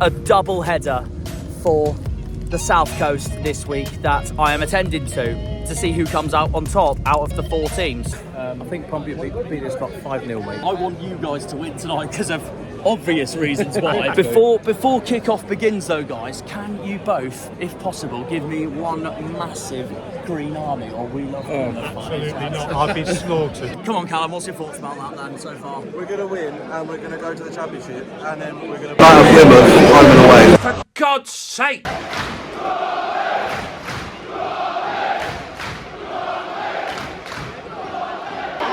a double header for the South Coast this week that I am attending to see who comes out on top out of the 4 teams. I think Pompey beat us about 5-0, mate. I want you guys to win tonight because of obvious reasons why. Before kick-off begins though, guys, can you both, if possible, give me one massive green army or we love Absolutely not. I've been slaughtered. Come on, Callum, what's your thoughts about that then so far? We're going to win and we're going to go to the championship and then we're going to battle Plymouth home and away. For God's sake!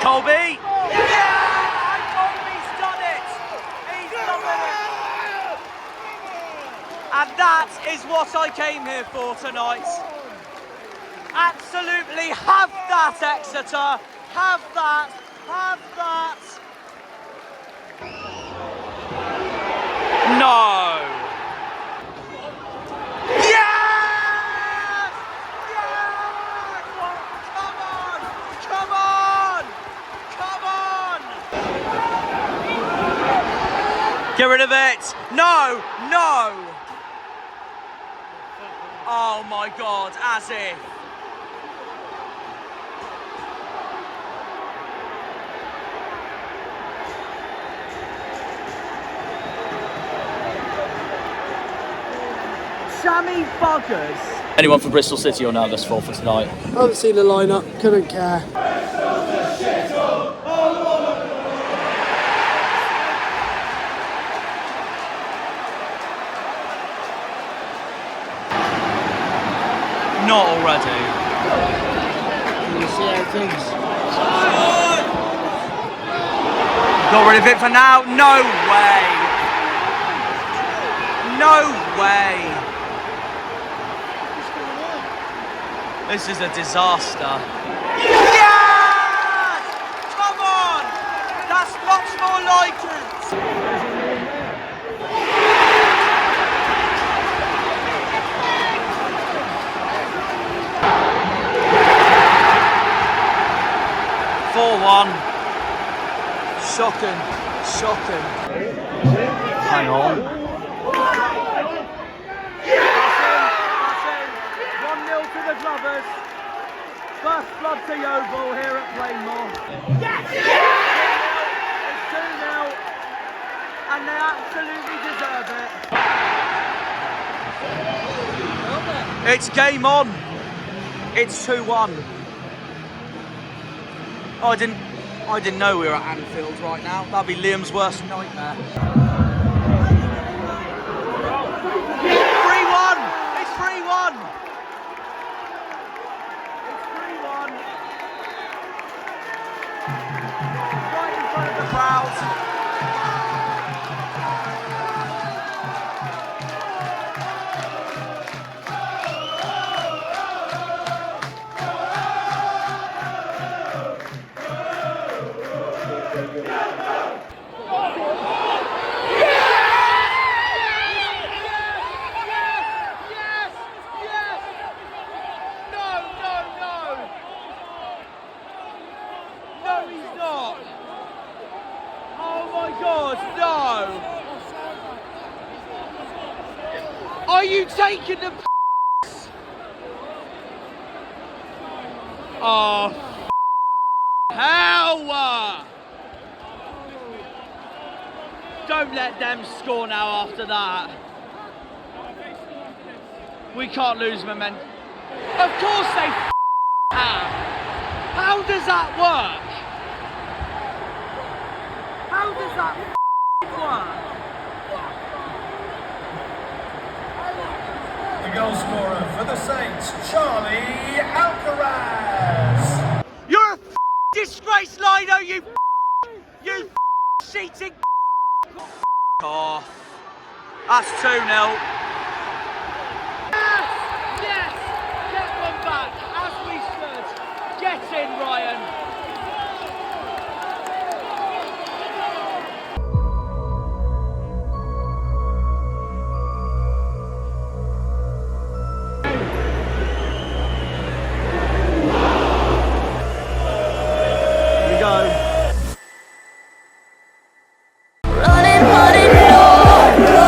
Colby! Yeah! Colby's done it! He's done it! And that is what I came here for tonight. Absolutely have that, Exeter! Have that! Have that! No! Yes! Yes! Come on! Come on! Come on! Get rid of it! No! No! Oh my God, as if. Sammy buggers. Anyone from Bristol City or nervous for tonight? I haven't seen the lineup, couldn't care. Not already. You see how things. Got rid of it for now. No way. No way. This is a disaster. Yes! Come on! That's much more like it. 4-1. Shocking. Shocking. Hang on. 1-0 to the Glovers. First blood to Yeovil here at Plainmoor. Yes! It's 2-0. And they absolutely deserve it. It's game on. It's 2-1. Oh, I didn't know we were at Anfield right now. That'd be Liam's worst nightmare. 3-1! It's 3-1! It's 3-1. Right in front of the crowd. Are you taking the piss? Oh, hell! Don't let them score now after that. We can't lose momentum. Of course they have. How does that work? How does that work? The goal scorer for the Saints, Charlie Alcaraz. You're a disgrace, Lido, you cheating off. That's 2-0. Yes! Yes! Get one back, as we should. Get in, Ryan. Running, running, no, no,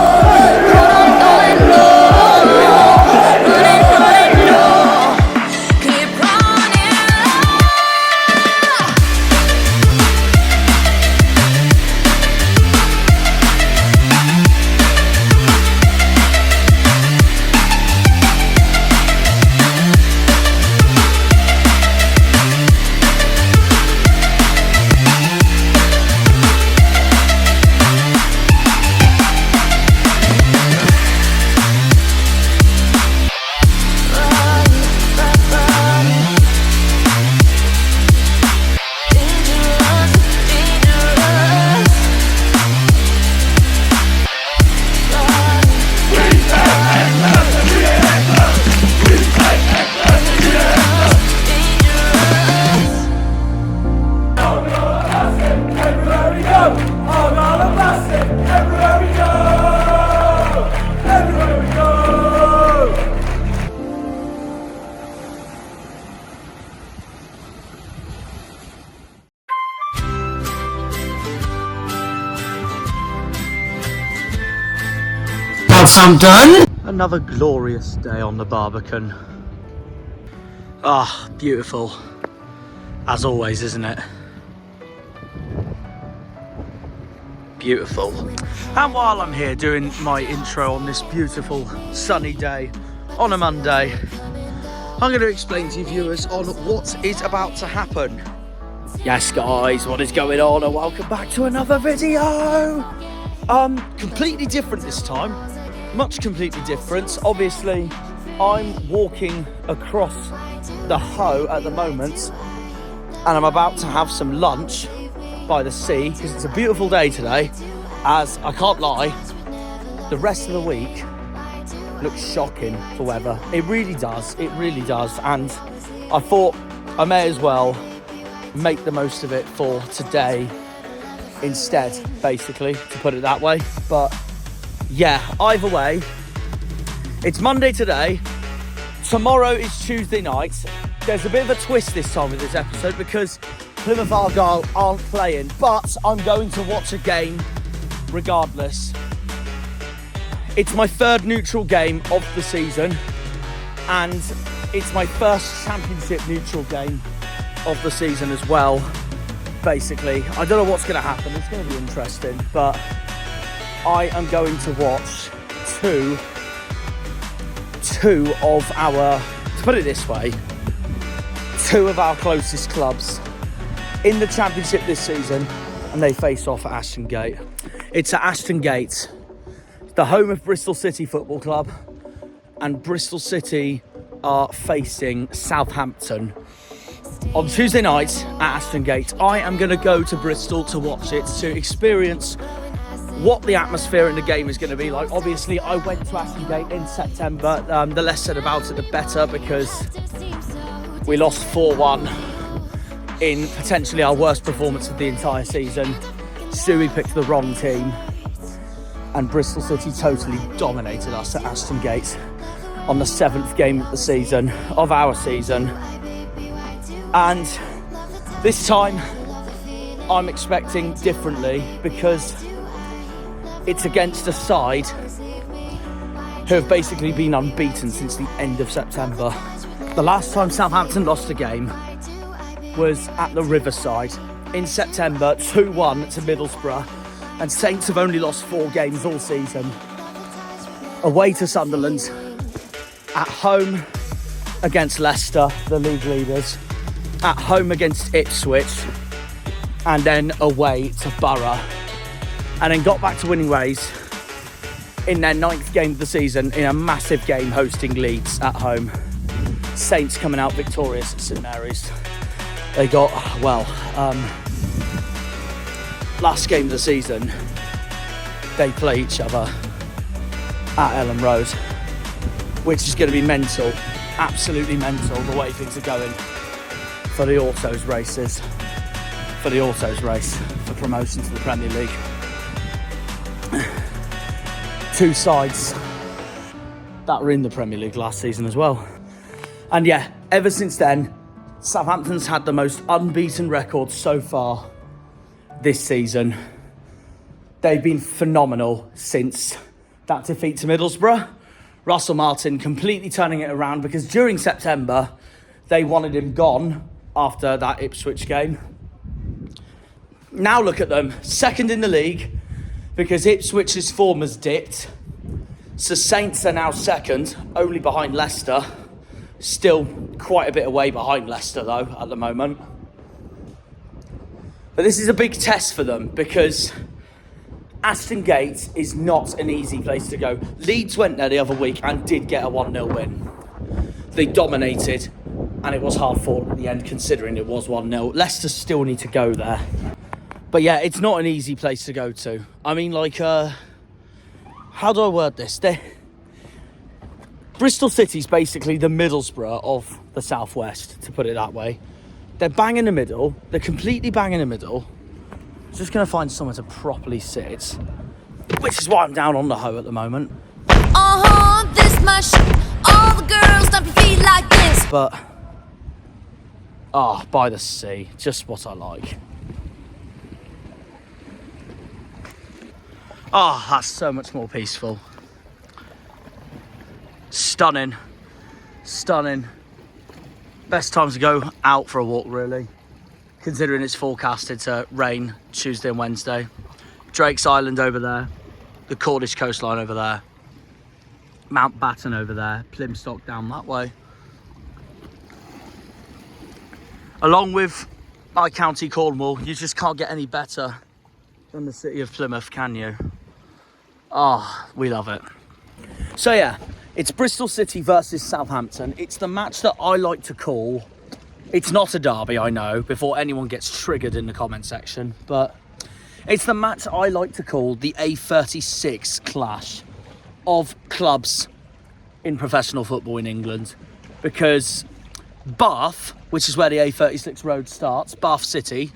want some done? Another glorious day on the Barbican. Ah, beautiful. As always, isn't it? Beautiful. And while I'm here doing my intro on this beautiful sunny day on a Monday, I'm going to explain to you viewers on what is about to happen. Yes guys, what is going on, and welcome back to another video. Completely different this time. Much completely different. Obviously, I'm walking across the Hoe at the moment, and I'm about to have some lunch by the sea because it's a beautiful day today. As I can't lie, the rest of the week looks shocking for weather. It really does, and I thought I may as well make the most of it for today instead, basically, to put it that way. But yeah, either way, it's Monday today. Tomorrow is Tuesday night. There's a bit of a twist this time with this episode because Plymouth Argyle aren't playing, but I'm going to watch a game regardless. It's my third neutral game of the season, and it's my first championship neutral game of the season as well, basically. I don't know what's going to happen. It's going to be interesting, but I am going to watch two of our, to put it this way, two of our closest clubs in the championship this season, and they face off at Ashton Gate. It's at Ashton Gate, the home of Bristol City Football Club, and Bristol City are facing Southampton on Tuesday night at Ashton Gate. I am going to go to Bristol to watch it, to experience what the atmosphere in the game is going to be like. Obviously, I went to Ashton Gate in September. The less said about it, the better, because we lost 4-1 in potentially our worst performance of the entire season. Stewie picked the wrong team, and Bristol City totally dominated us at Ashton Gate on the 7th game of the season, of our season. And this time, I'm expecting differently, because it's against a side who have basically been unbeaten since the end of September. The last time Southampton lost a game was at the Riverside in September, 2-1 to Middlesbrough, and Saints have only lost 4 games all season. Away to Sunderland, at home against Leicester, the league leaders, at home against Ipswich, and then away to Borough, and then got back to winning ways in their 9th game of the season in a massive game hosting Leeds at home. Saints coming out victorious at St Mary's. They got, well, last game of the season, they play each other at Ellen Road, which is going to be mental, absolutely mental, the way things are going for the Autos races, for the Autos race for promotion to the Premier League. Two sides that were in the Premier League last season as well. And yeah, ever since then, Southampton's had the most unbeaten record so far this season. They've been phenomenal since that defeat to Middlesbrough. Russell Martin completely turning it around, because during September, they wanted him gone after that Ipswich game. Now look at them, second in the league, because Ipswich's form has dipped. So Saints are now second, only behind Leicester. Still quite a bit away behind Leicester though at the moment. But this is a big test for them, because Ashton Gate is not an easy place to go. Leeds went there the other week and did get a 1-0 win. They dominated, and it was hard fought at the end considering it was 1-0. Leicester still need to go there. But yeah, it's not an easy place to go to. I mean, like, how do I word this? Bristol City's basically the Middlesbrough of the Southwest, to put it that way. They're bang in the middle. They're completely bang in the middle. Just going to find somewhere to properly sit, which is why I'm down on the Hoe at the moment. This my shit. All the girls stomp your feet like this. But, by the sea, just what I like. That's so much more peaceful. Stunning. Stunning. Best time to go out for a walk, really, considering it's forecasted to rain Tuesday and Wednesday. Drake's Island over there, the Cornish coastline over there, Mountbatten over there, Plymstock down that way. Along with my county Cornwall, you just can't get any better than the city of Plymouth, can you? Oh, we love it. So yeah, it's Bristol City versus Southampton. It's the match that I like to call, it's not a derby, I know, before anyone gets triggered in the comment section, but it's the match I like to call the A36 clash of clubs in professional football in England, because Bath, which is where the A36 road starts, Bath City,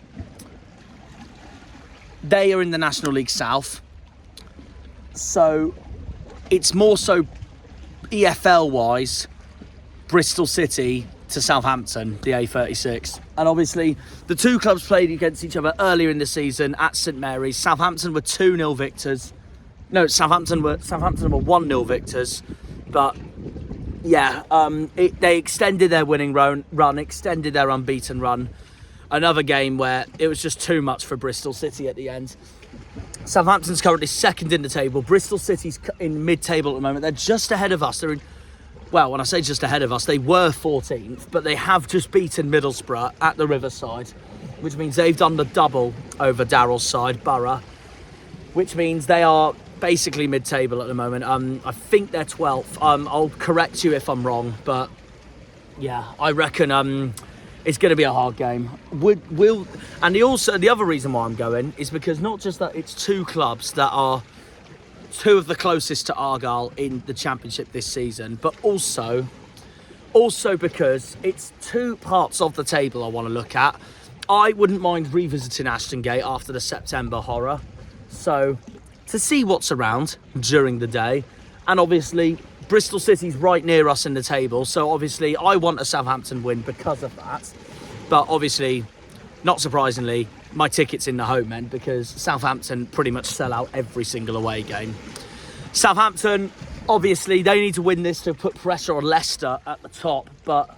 they are in the National League South, so it's more so EFL wise Bristol City to Southampton, the A36. And obviously the two clubs played against each other earlier in the season at St Mary's. Southampton were 2-0 victors. No, Southampton were 1-0 victors. But yeah, they extended their winning run, extended their unbeaten run. Another game where it was just too much for Bristol City at the end. Southampton's currently second in the table. Bristol City's in mid-table at the moment. They're just ahead of us. They're in, well, when I say just ahead of us, they were 14th, but they have just beaten Middlesbrough at the Riverside, which means they've done the double over Darrell's side, Borough, which means they are basically mid-table at the moment. I think they're 12th. I'll correct you if I'm wrong, but yeah, I reckon it's going to be a hard game. And the other reason why I'm going is because not just that it's two clubs that are two of the closest to Argyle in the Championship this season, but also because it's two parts of the table I want to look at. I wouldn't mind revisiting Ashton Gate after the September horror, so to see what's around during the day. And obviously Bristol City's right near us in the table, so obviously I want a Southampton win because of that. But obviously, not surprisingly, my ticket's in the home end because Southampton pretty much sell out every single away game. Southampton, obviously, they need to win this to put pressure on Leicester at the top, but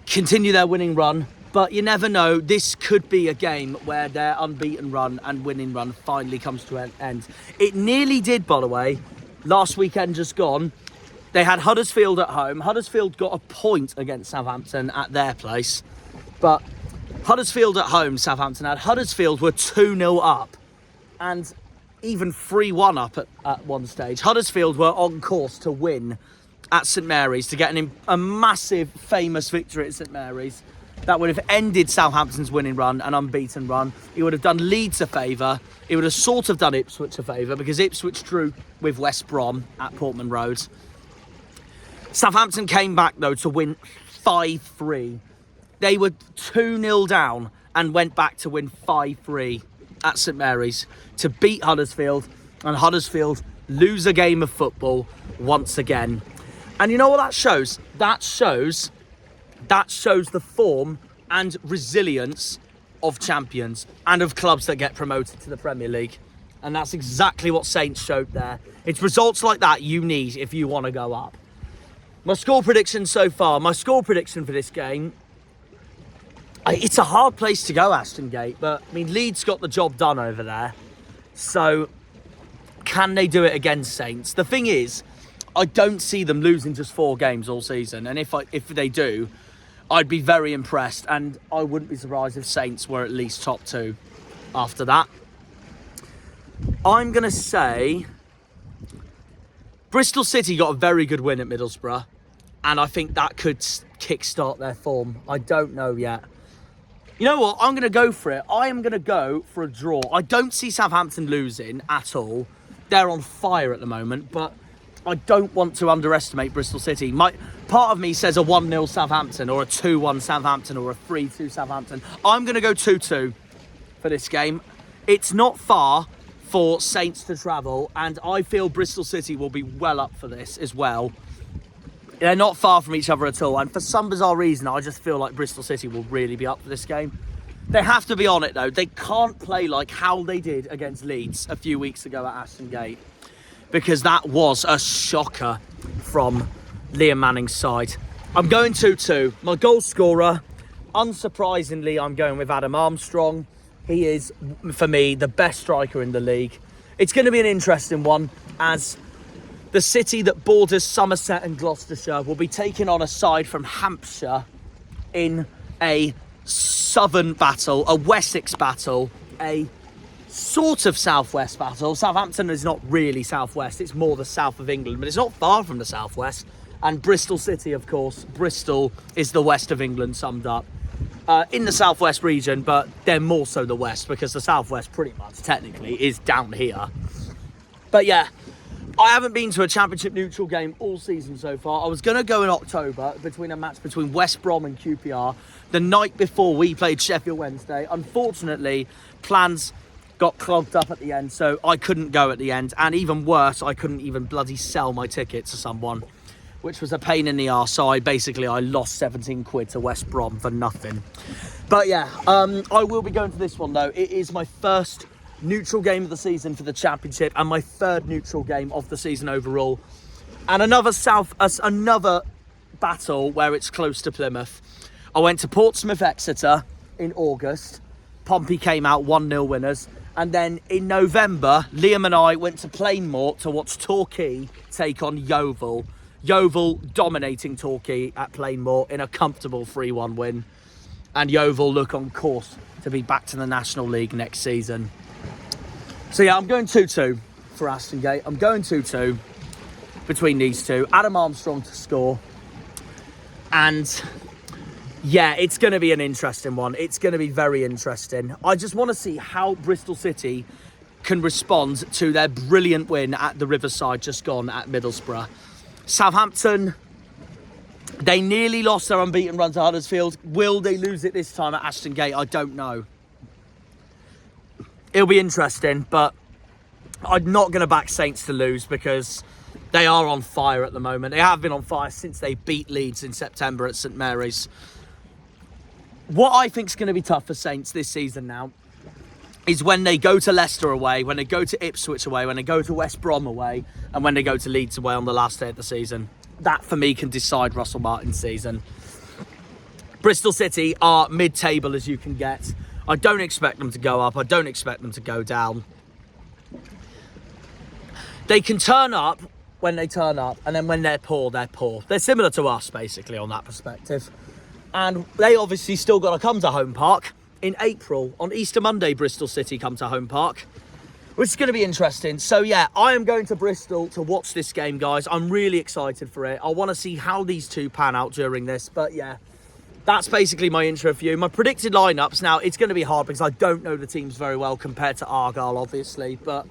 continue their winning run. But you never know, this could be a game where their unbeaten run and winning run finally comes to an end. It nearly did, by the way. Last weekend just gone, they had Huddersfield at home. Huddersfield got a point against Southampton at their place. But Huddersfield at home, Southampton had. Huddersfield were 2-0 up and even 3-1 up at one stage. Huddersfield were on course to win at St Mary's, to get a massive, famous victory at St Mary's. That would have ended Southampton's winning run and unbeaten run. It would have done Leeds a favour. It would have sort of done Ipswich a favour because Ipswich drew with West Brom at Portman Road. Southampton came back, though, to win 5-3. They were 2-0 down and went back to win 5-3 at St Mary's to beat Huddersfield, and Huddersfield lose a game of football once again. And you know what that shows? That shows the form and resilience of champions and of clubs that get promoted to the Premier League. And that's exactly what Saints showed there. It's results like that you need if you want to go up. My score prediction so far, my score prediction for this game, it's a hard place to go, Ashton Gate, but I mean, Leeds got the job done over there. So can they do it against Saints? The thing is, I don't see them losing just 4 games all season. And if they do, I'd be very impressed, and I wouldn't be surprised if Saints were at least top 2 after that. I'm going to say Bristol City got a very good win at Middlesbrough, and I think that could kickstart their form. I don't know yet. You know what? I'm going to go for it. I am going to go for a draw. I don't see Southampton losing at all. They're on fire at the moment, but I don't want to underestimate Bristol City. Part of me says a 1-0 Southampton or a 2-1 Southampton or a 3-2 Southampton. I'm going to go 2-2 for this game. It's not far for Saints to travel, and I feel Bristol City will be well up for this as well. They're not far from each other at all, and for some bizarre reason, I just feel like Bristol City will really be up for this game. They have to be on it, though. They can't play like how they did against Leeds a few weeks ago at Ashton Gate. because that was a shocker from Liam Manning's side. I'm going 2-2. My goal scorer, unsurprisingly, I'm going with Adam Armstrong. He is, for me, the best striker in the league. It's going to be an interesting one, as the city that borders Somerset and Gloucestershire will be taking on a side from Hampshire in a southern battle, a Wessex battle, a sort of southwest battle. Southampton is not really southwest, it's more the south of England, but it's not far from the southwest. And Bristol City, of course, Bristol is the west of England summed up. In the southwest region, but they're more so the west, because the southwest pretty much technically is down here. But yeah, I haven't been to a championship neutral game all season so far. I was going to go in October between a match between West Brom and QPR the night before we played Sheffield Wednesday. Unfortunately, plans got clogged up at the end, so I couldn't go at the end. And even worse, I couldn't even bloody sell my ticket to someone, which was a pain in the arse. So I lost 17 quid to West Brom for nothing. But yeah, I will be going to this one though. It is my first neutral game of the season for the championship and my third neutral game of the season overall. And another battle where it's close to Plymouth. I went to Portsmouth Exeter in August. Pompey came out 1-0 winners. And then in November, Liam and I went to Plainmoor to watch Torquay take on Yeovil. Yeovil dominating Torquay at Plainmoor in a comfortable 3-1 win. And Yeovil look on course to be back to the National League next season. So yeah, I'm going 2-2 for Aston Gate. I'm going 2-2 between these two. Adam Armstrong to score. And yeah, it's going to be an interesting one. It's going to be very interesting. I just want to see how Bristol City can respond to their brilliant win at the Riverside just gone at Middlesbrough. Southampton, they nearly lost their unbeaten run to Huddersfield. Will they lose it this time at Aston Gate? I don't know. It'll be interesting, but I'm not going to back Saints to lose because they are on fire at the moment. They have been on fire since they beat Leeds in September at St Mary's. What I think is going to be tough for Saints this season now is when they go to Leicester away, when they go to Ipswich away, when they go to West Brom away, and when they go to Leeds away on the last day of the season. That, for me, can decide Russell Martin's season. Bristol City are mid-table as you can get. I don't expect them to go up. I don't expect them to go down. They can turn up when they turn up, and then when they're poor, they're poor. They're similar to us, basically, on that perspective. And they obviously still got to come to Home Park in April. On Easter Monday, Bristol City come to Home Park, which is going to be interesting. So yeah, I am going to Bristol to watch this game, guys. I'm really excited for it. I want to see how these two pan out during this. But yeah, that's basically my intro for you. My predicted lineups. Now, it's going to be hard because I don't know the teams very well compared to Argyle, obviously. But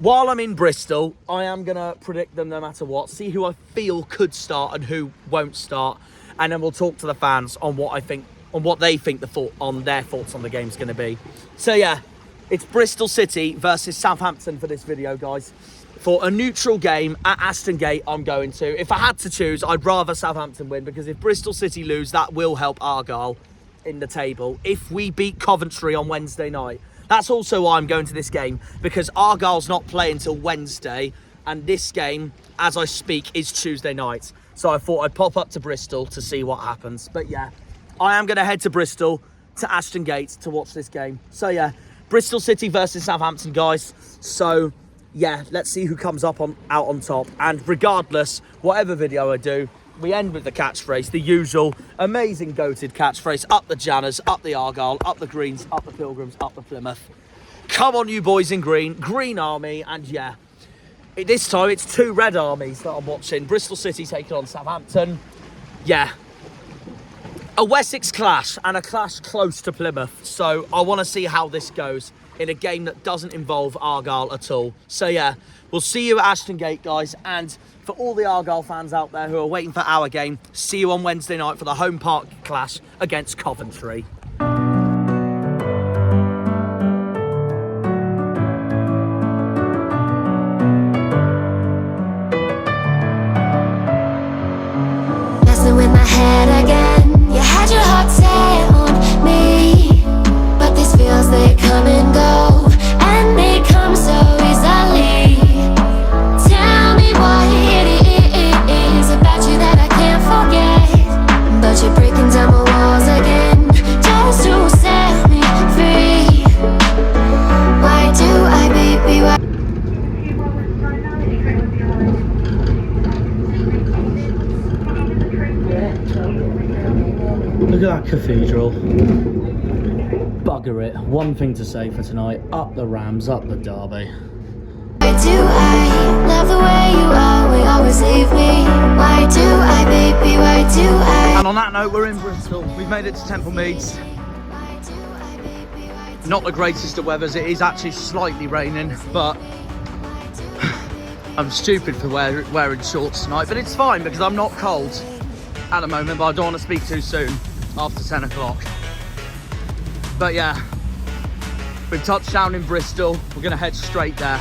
while I'm in Bristol, I am going to predict them no matter what. See who I feel could start and who won't start. And then we'll talk to the fans on what I think, on what they think their thoughts on the game's going to be. So yeah, it's Bristol City versus Southampton for this video, guys. For a neutral game at Aston Gate, I'm going to. If I had to choose, I'd rather Southampton win, because if Bristol City lose, that will help Argyle in the table. If we beat Coventry on Wednesday night, that's also why I'm going to this game, because Argyle's not playing till Wednesday, and this game, as I speak, is Tuesday night. So I thought I'd pop up to Bristol to see what happens. But yeah, I am going to head to Bristol, to Aston Gate, to watch this game. So yeah, Bristol City versus Southampton, guys. So yeah, let's see who comes up out on top. And regardless, whatever video I do, we end with the catchphrase, the usual amazing goated catchphrase: up the Janners, up the Argyle, up the Greens, up the Pilgrims, up the Plymouth. Come on, you boys in green, Green Army. And yeah, this time it's two red armies that I'm watching. Bristol City taking on Southampton. Yeah, a Wessex clash, and a clash close to Plymouth. So I want to see how this goes in a game that doesn't involve Argyle at all. So yeah, we'll see you at Aston Gate, guys. And for all the Argyle fans out there who are waiting for our game, see you on Wednesday night for the Home Park clash against Coventry. Messing with my head again. You had your heart set on me, but these feels, they come and go, and they come so easily. that cathedral. Bugger it. One thing to say for tonight. Up the Rams, up the Derby. Why do I love the way you always, always leave me? Why do I, baby, why do I? And on that note, we're in Bristol. We've made it to Temple Meads. Not the greatest of weathers. It is actually slightly raining, but I'm stupid for wearing shorts tonight. But it's fine because I'm not cold at the moment, but I don't want to speak too soon after 10 o'clock. But yeah, we've touched down in Bristol. We're going to head straight there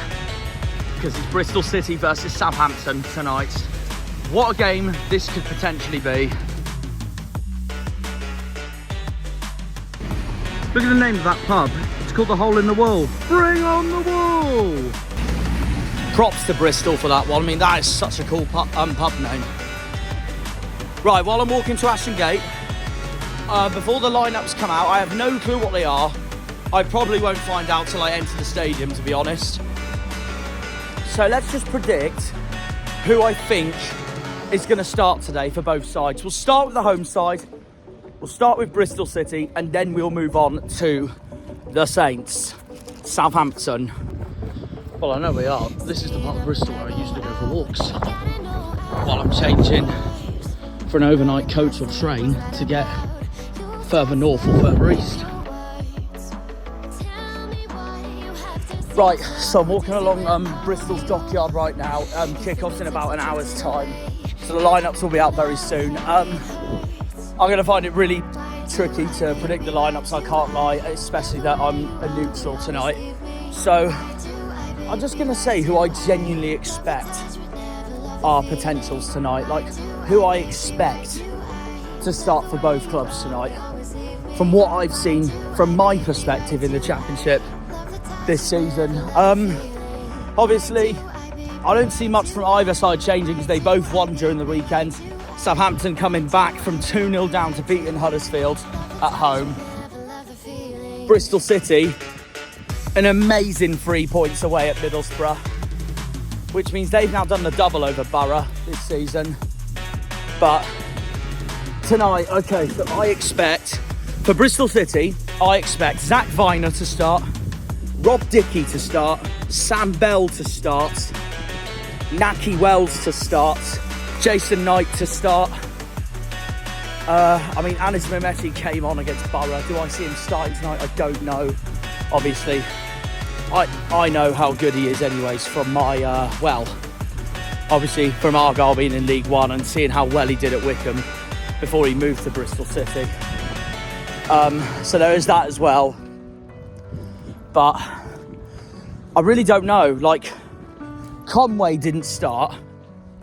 because it's Bristol City versus Southampton tonight. What a game this could potentially be. Look at the name of that pub. It's called the Hole in the Wall. Bring on the wall! Props to Bristol for that one. I mean, that is such a cool pub name. Right, while I'm walking to Ashton Gate, before the lineups come out, I have no clue what they are. I probably won't find out till I enter the stadium, to be honest. So let's just predict who I think is going to start today for both sides. We'll start with the home side. We'll start with Bristol City, and then we'll move on to the Saints, Southampton. Well, I know we are. This is the part of Bristol where I used to go for walks while I'm changing for an overnight coach or train to get further north or further east. Right, so I'm walking along Bristol's dockyard right now. Kick-off's in about an hour's time, so the lineups will be out very soon. I'm going to find it really tricky to predict the lineups, I can't lie, especially that I'm a neutral tonight. So I'm just going to say who I genuinely expect are potentials tonight, like who I expect to start for both clubs tonight. From what I've seen from my perspective in the Championship this season. Obviously, I don't see much from either side changing because they both won during the weekend. Southampton coming back from 2-0 down to beating Huddersfield at home. Bristol City, an amazing 3 points away at Middlesbrough, which means they've now done the double over Borough this season. But tonight, okay, so I expect, for Bristol City, I expect Zach Viner to start, Rob Dickey to start, Sam Bell to start, Naki Wells to start, Jason Knight to start. I mean, Anis Mehmeti came on against Borough. Do I see him starting tonight? I don't know. Obviously, I know how good he is anyways from my, obviously from Argyle being in League One and seeing how well he did at Wickham before he moved to Bristol City. So there is that as well. But I really don't know. Like, Conway didn't start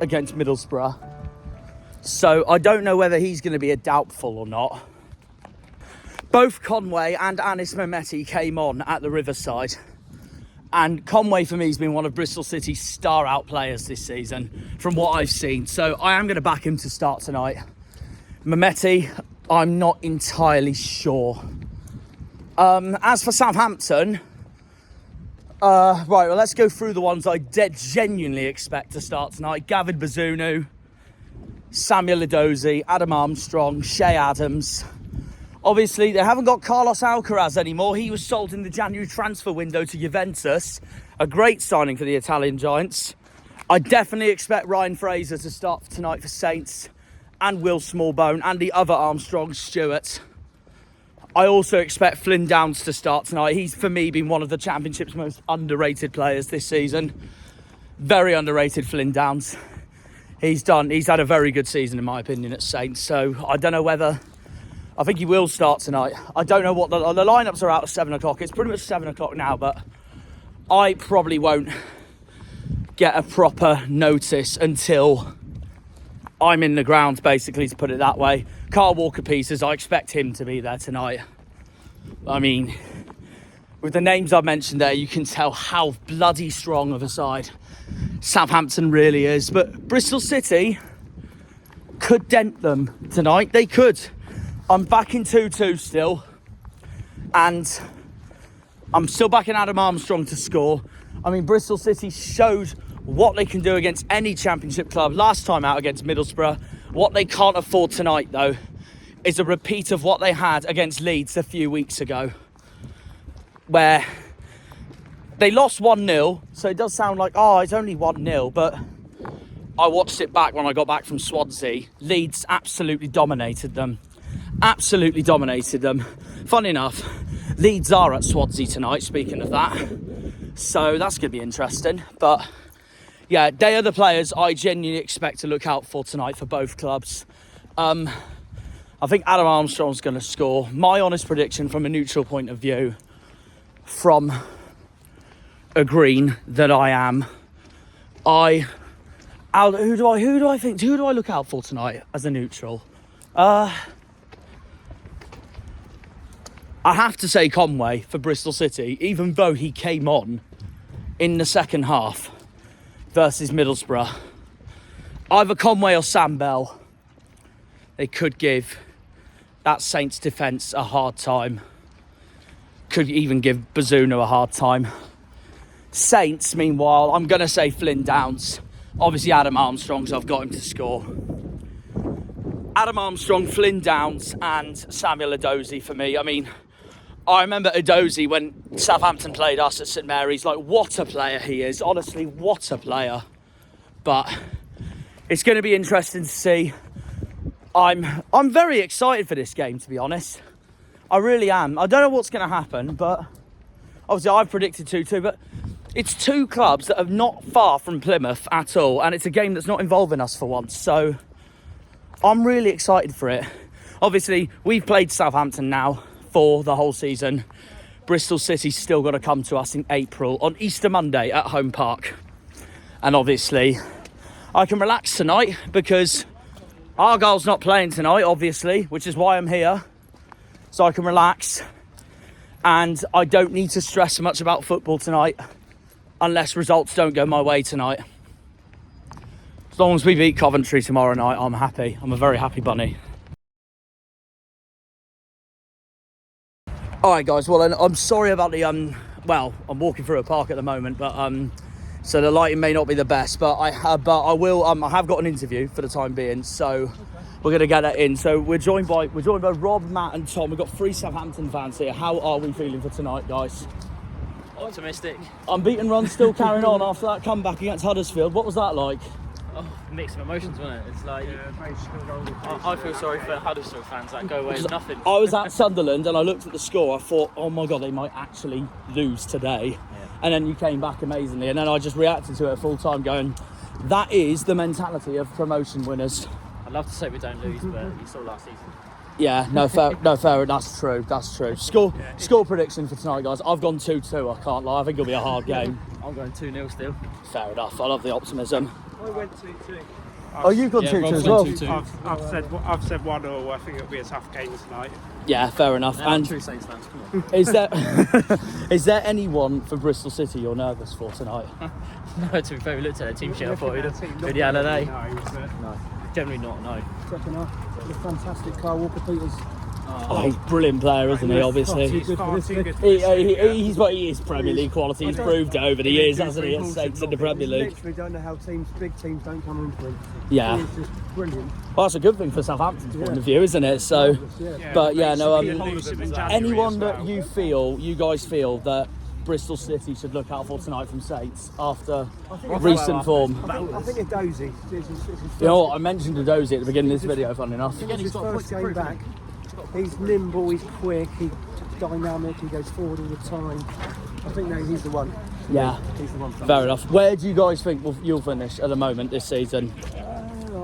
against Middlesbrough, so I don't know whether he's going to be a doubtful or not. Both Conway and Anis Mehmeti came on at the Riverside, and Conway for me has been one of Bristol City's star out players this season from what I've seen, so I am going to back him to start tonight. Mehmeti, I'm not entirely sure. As for Southampton, right, well, let's go through the ones I genuinely expect to start tonight. Gavin Bazunu, Samuel Edozie, Adam Armstrong, Shea Adams. Obviously, they haven't got Carlos Alcaraz anymore. He was sold in the January transfer window to Juventus. A great signing for the Italian Giants. I definitely expect Ryan Fraser to start tonight for Saints, and Will Smallbone, and the other Armstrong, Stewart. I also expect Flynn Downs to start tonight. He's, for me, been one of the Championship's most underrated players this season. Very underrated, Flynn Downs. He's had a very good season, in my opinion, at Saints. So I don't know whether... I think he will start tonight. I don't know what... The lineups are out at 7 o'clock. It's pretty much 7 o'clock now, but I probably won't get a proper notice until I'm in the ground, basically, to put it that way. Carl Walker-Peters, I expect him to be there tonight. I mean, with the names I've mentioned there, you can tell how bloody strong of a side Southampton really is. But Bristol City could dent them tonight. They could. I'm backing 2-2 still. And I'm still backing Adam Armstrong to score. I mean, Bristol City showed what they can do against any Championship club last time out against Middlesbrough. What they can't afford tonight, though, is a repeat of what they had against Leeds a few weeks ago, where they lost 1-0, so it does sound like, oh, it's only 1-0, but I watched it back when I got back from Swansea. Leeds absolutely dominated them. Absolutely dominated them. Fun enough, Leeds are at Swansea tonight, speaking of that. So that's going to be interesting. But yeah, they are the players I genuinely expect to look out for tonight for both clubs. I think Adam Armstrong's going to score. My honest prediction from a neutral point of view, from a green that I am, who do I look out for tonight as a neutral? I have to say Conway for Bristol City, even though he came on in the second half versus Middlesbrough. Either Conway or Sam Bell. They could give that Saints defence a hard time. Could even give Bazunu a hard time. Saints, meanwhile, I'm going to say Flynn Downs. Obviously Adam Armstrong, so I've got him to score. Adam Armstrong, Flynn Downs and Samuel Edozie for me. I mean, I remember Edozie when Southampton played us at St Mary's. Like, what a player he is. Honestly, what a player. But it's going to be interesting to see. I'm very excited for this game, to be honest. I really am. I don't know what's going to happen, but obviously I've predicted 2-2, but it's two clubs that are not far from Plymouth at all, and it's a game that's not involving us for once, so I'm really excited for it. Obviously, we've played Southampton now for the whole season. Bristol City's still got to come to us in April on Easter Monday at Home Park. And obviously, I can relax tonight because Argyle's not playing tonight, obviously, which is why I'm here. So I can relax, and I don't need to stress much about football tonight unless results don't go my way tonight. As long as we beat Coventry tomorrow night, I'm happy. I'm a very happy bunny. All right, guys. Well, I'm sorry about the well, I'm walking through a park at the moment, but so the lighting may not be the best, but I have got an interview for the time being, so we're gonna get that in. So we're joined by Rob, Matt, and Tom. We've got 3 Southampton fans here. How are we feeling for tonight, guys? Optimistic. Unbeaten run still carrying on after that comeback against Huddersfield. What was that like? Oh, mix of emotions, wasn't it? It's like, I feel sorry for Huddersfield fans that go away with nothing. I was at Sunderland and I looked at the score. I thought, oh my God, they might actually lose today. Yeah. And then you came back amazingly. And then I just reacted to it full time going, that is the mentality of promotion winners. I'd love to say we don't lose, but you saw last season. Yeah, no fair. That's true. Score prediction for tonight, guys. I've gone 2-2. I can't lie. I think it'll be a hard game. I'm going 2-0 still. Fair enough. I love the optimism. I went 2-2. Oh, you've gone 2-2 as well. I've said 1-0. I think it'll be a tough game tonight. Yeah, fair enough. And true Saints fans, come on. Is there anyone for Bristol City you're nervous for tonight? No, to be fair, we looked at their team sheet. I thought we'd be out of day. No, generally not. No. Second half, the fantastic Kyle Walker-Peters. Oh, he's a brilliant player, isn't he? Obviously, he is Premier League quality. He's proved it over the years, hasn't he? At Saints in the Premier League. Literally don't know how big teams don't come in for him. Yeah, He's just brilliant. Well, that's a good thing for Southampton's point of view, isn't it? So, but yeah, no. Anyone that you guys feel that Bristol City should look out for tonight from Saints after recent form? I think Edozie. You know what? I mentioned Edozie at the beginning of this video, funny enough. It's his first game back. He's nimble, he's quick, he's dynamic, he goes forward all the time. I think he's the one. Yeah, he's the one. Fair enough. Where do you guys think you'll finish at the moment this season?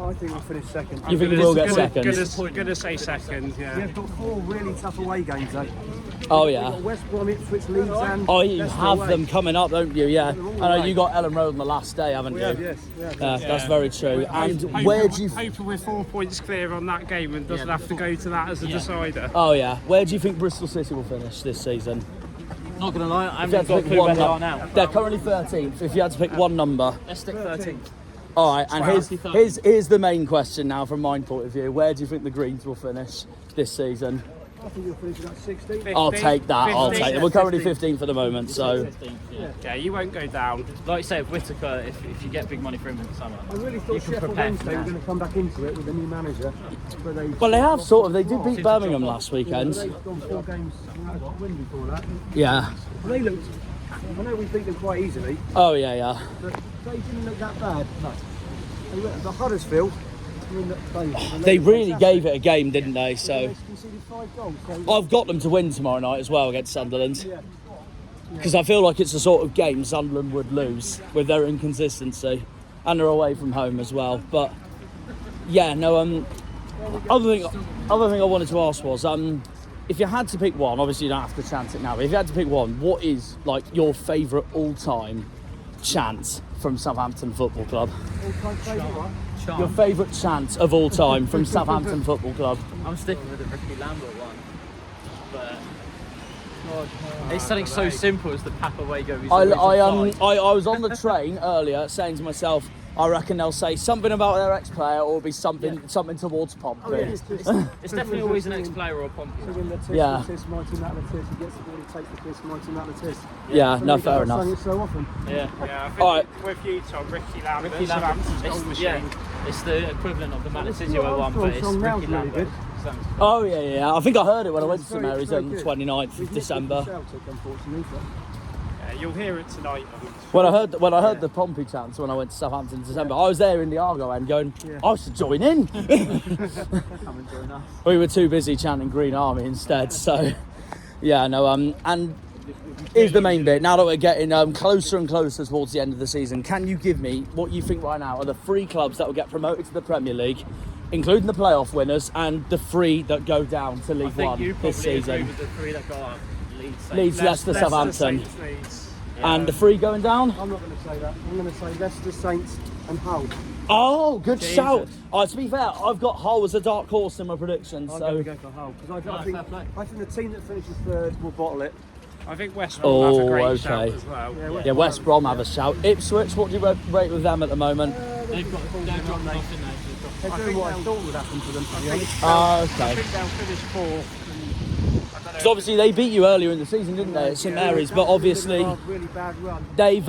I think we'll finish second. You think we'll get second? Gonna say second, yeah. We've got 4 really tough away games though. Oh yeah. We've got West Brom, Ipswich, Leeds and... Oh, you have them coming up, don't you? Yeah. I know you got Ellen Road on the last day, haven't you? Yes. That's very true. And where do you... Hoping we're 4 points clear on that game and doesn't have to go to that as a decider. Oh yeah. Where do you think Bristol City will finish this season? Not going to lie, I haven't got a clue where they are now. They're currently 13th. If you had to pick one number. Let's stick 13th. All right, and here's the main question now from my point of view. Where do you think the Greens will finish this season? I think you'll finish about 16th. I'll take that. I'll 15th. take it. We're currently 15th at the moment, so 15th, yeah. Yeah, you won't go down. Like you say, with Whittaker, if you get big money for him in the summer, I really you thought can Sheffield prepare for Wednesday were that. going to come back into it with a new manager. But well, they have sort of. They did beat Birmingham last Yeah, weekend. they've gone 4 games without a win before that. Yeah. Well, they looked. I know we beat them quite easily, Oh yeah. but they didn't look that bad. No. The Huddersfield. I mean, They really gave it a game, didn't they? So They conceded 5 goals. So, I've got them to win tomorrow night as well against Sunderland. yeah. Because I feel like it's the sort of game Sunderland would lose with their inconsistency, and they're away from home as well. But yeah, no. Other thing I wanted to ask was, if you had to pick one, obviously you don't have to chant it now. But if you had to pick one, what is like your favourite all-time chant from Southampton Football Club? All-time favourite one. Your favourite chant of all time from Southampton Football Club? I'm sticking with the Ricky Lambert one, but it's something so simple as the Papa-way goes. I was on the train earlier saying to myself, I reckon they'll say something about their ex-player or it'll be something towards Pompey. Oh, yeah, It's definitely always an ex-player or a Pompey. So when the tis, Yeah. the tis, mighty Matt the tis, he gets the ball, he takes the piss, mighty Matt the tis. Yeah, So no, we fair can't sing enough. it so often. Yeah. Yeah, I think All right. with you, Tom, Ricky Lambert, Ricky Lambert. Southampton's goal machine. Yeah, it's the equivalent of the Well, it's Malatizio not one, but it's song now, Ricky it's really Lambert. good. Oh yeah. I think I heard it when I went to St It's Mary's very on the good. 29th We've of nicked it from December. Celtic, unfortunately, but Yeah, you'll hear it tonight. When I heard the Pompey chants when I went to Southampton in December, I was there in the Argyle end going, I should join in. Come and join us. We were too busy chanting Green Army instead, so yeah, no, and here's the main bit. Now that we're getting closer and closer towards the end of the season, can you give me what you think right now are the 3 clubs that will get promoted to the Premier League, including the playoff winners, and the 3 that go down to League I think One you this probably agree season? with the 3 that go up. Leeds, Leicester, Southampton. Saints, Leeds. And the 3 going down? I'm not going to say that. I'm going to say Leicester, Saints and Hull. Oh, good Jesus. shout. To be fair, I've got Hull as a dark horse in my predictions. I'm So going to go for Hull. Because I think the team that finishes 3rd will bottle it. I think West Brom have a great okay. shout as well. Yeah, West Brom have a shout. Ipswich, what do you rate with them at the moment? They've got dropped off, didn't they? They're doing what I thought would happen to them, to be honest. Oh, I okay. think they'll finish 4th. Because obviously they beat you earlier in the season, didn't they, at St Mary's? But obviously Really bad run. you've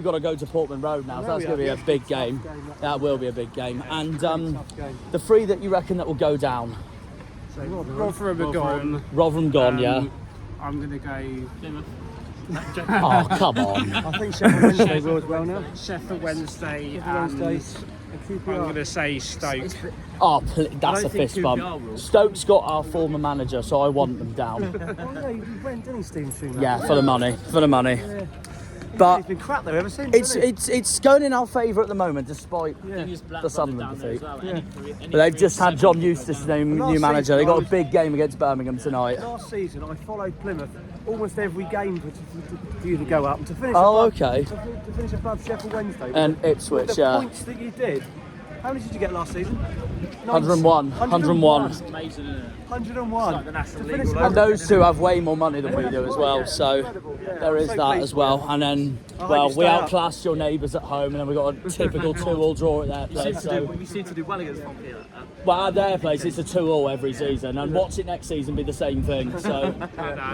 got to go to Portman Road now. So that's going to be a big game. That will be a big game. And the 3 that you reckon that will go down? Rotherham are gone. Rotherham gone, yeah. I'm going to go Plymouth. Oh, come on. I think Sheffield Wednesday will as well now. Sheffield Wednesday Wednesday and and I'm going QPR. to say Stoke. Oh, that's I a don't fist think bump. QPR will. Stoke's got our former manager, so I want them down. Oh yeah, he went, didn't he, Stephen Schumacher? Yeah, for the money. Yeah. But He's been crap there ever since. it's going in our favour at the moment, despite Thing is, Blackburn the are Sunderland down there as defeat. well. Any But they've three just had seven John points Eustace as down. new Last manager. season, They got I a was- big game against Birmingham tonight. Last season, I followed Plymouth almost every game for you to go up and to finish. Oh, above, okay. To finish above Sheffield Wednesday. And With Ipswich, the yeah. points that you did. How many did you get last season? 101. 101. It's amazing, isn't it? 101. like the National To League finish all above- And those 2 have way more money than we do as well, Yeah, so incredible, yeah. there is So that pleased as well. And then, I hope well, you we stay up. outclassed your neighbours at home, and then we got a typical 2-2 draw at their place. So, We seem to do well against Pompey. well, at their place, it's a 2-2 every season, and watch it next season be the same thing. So,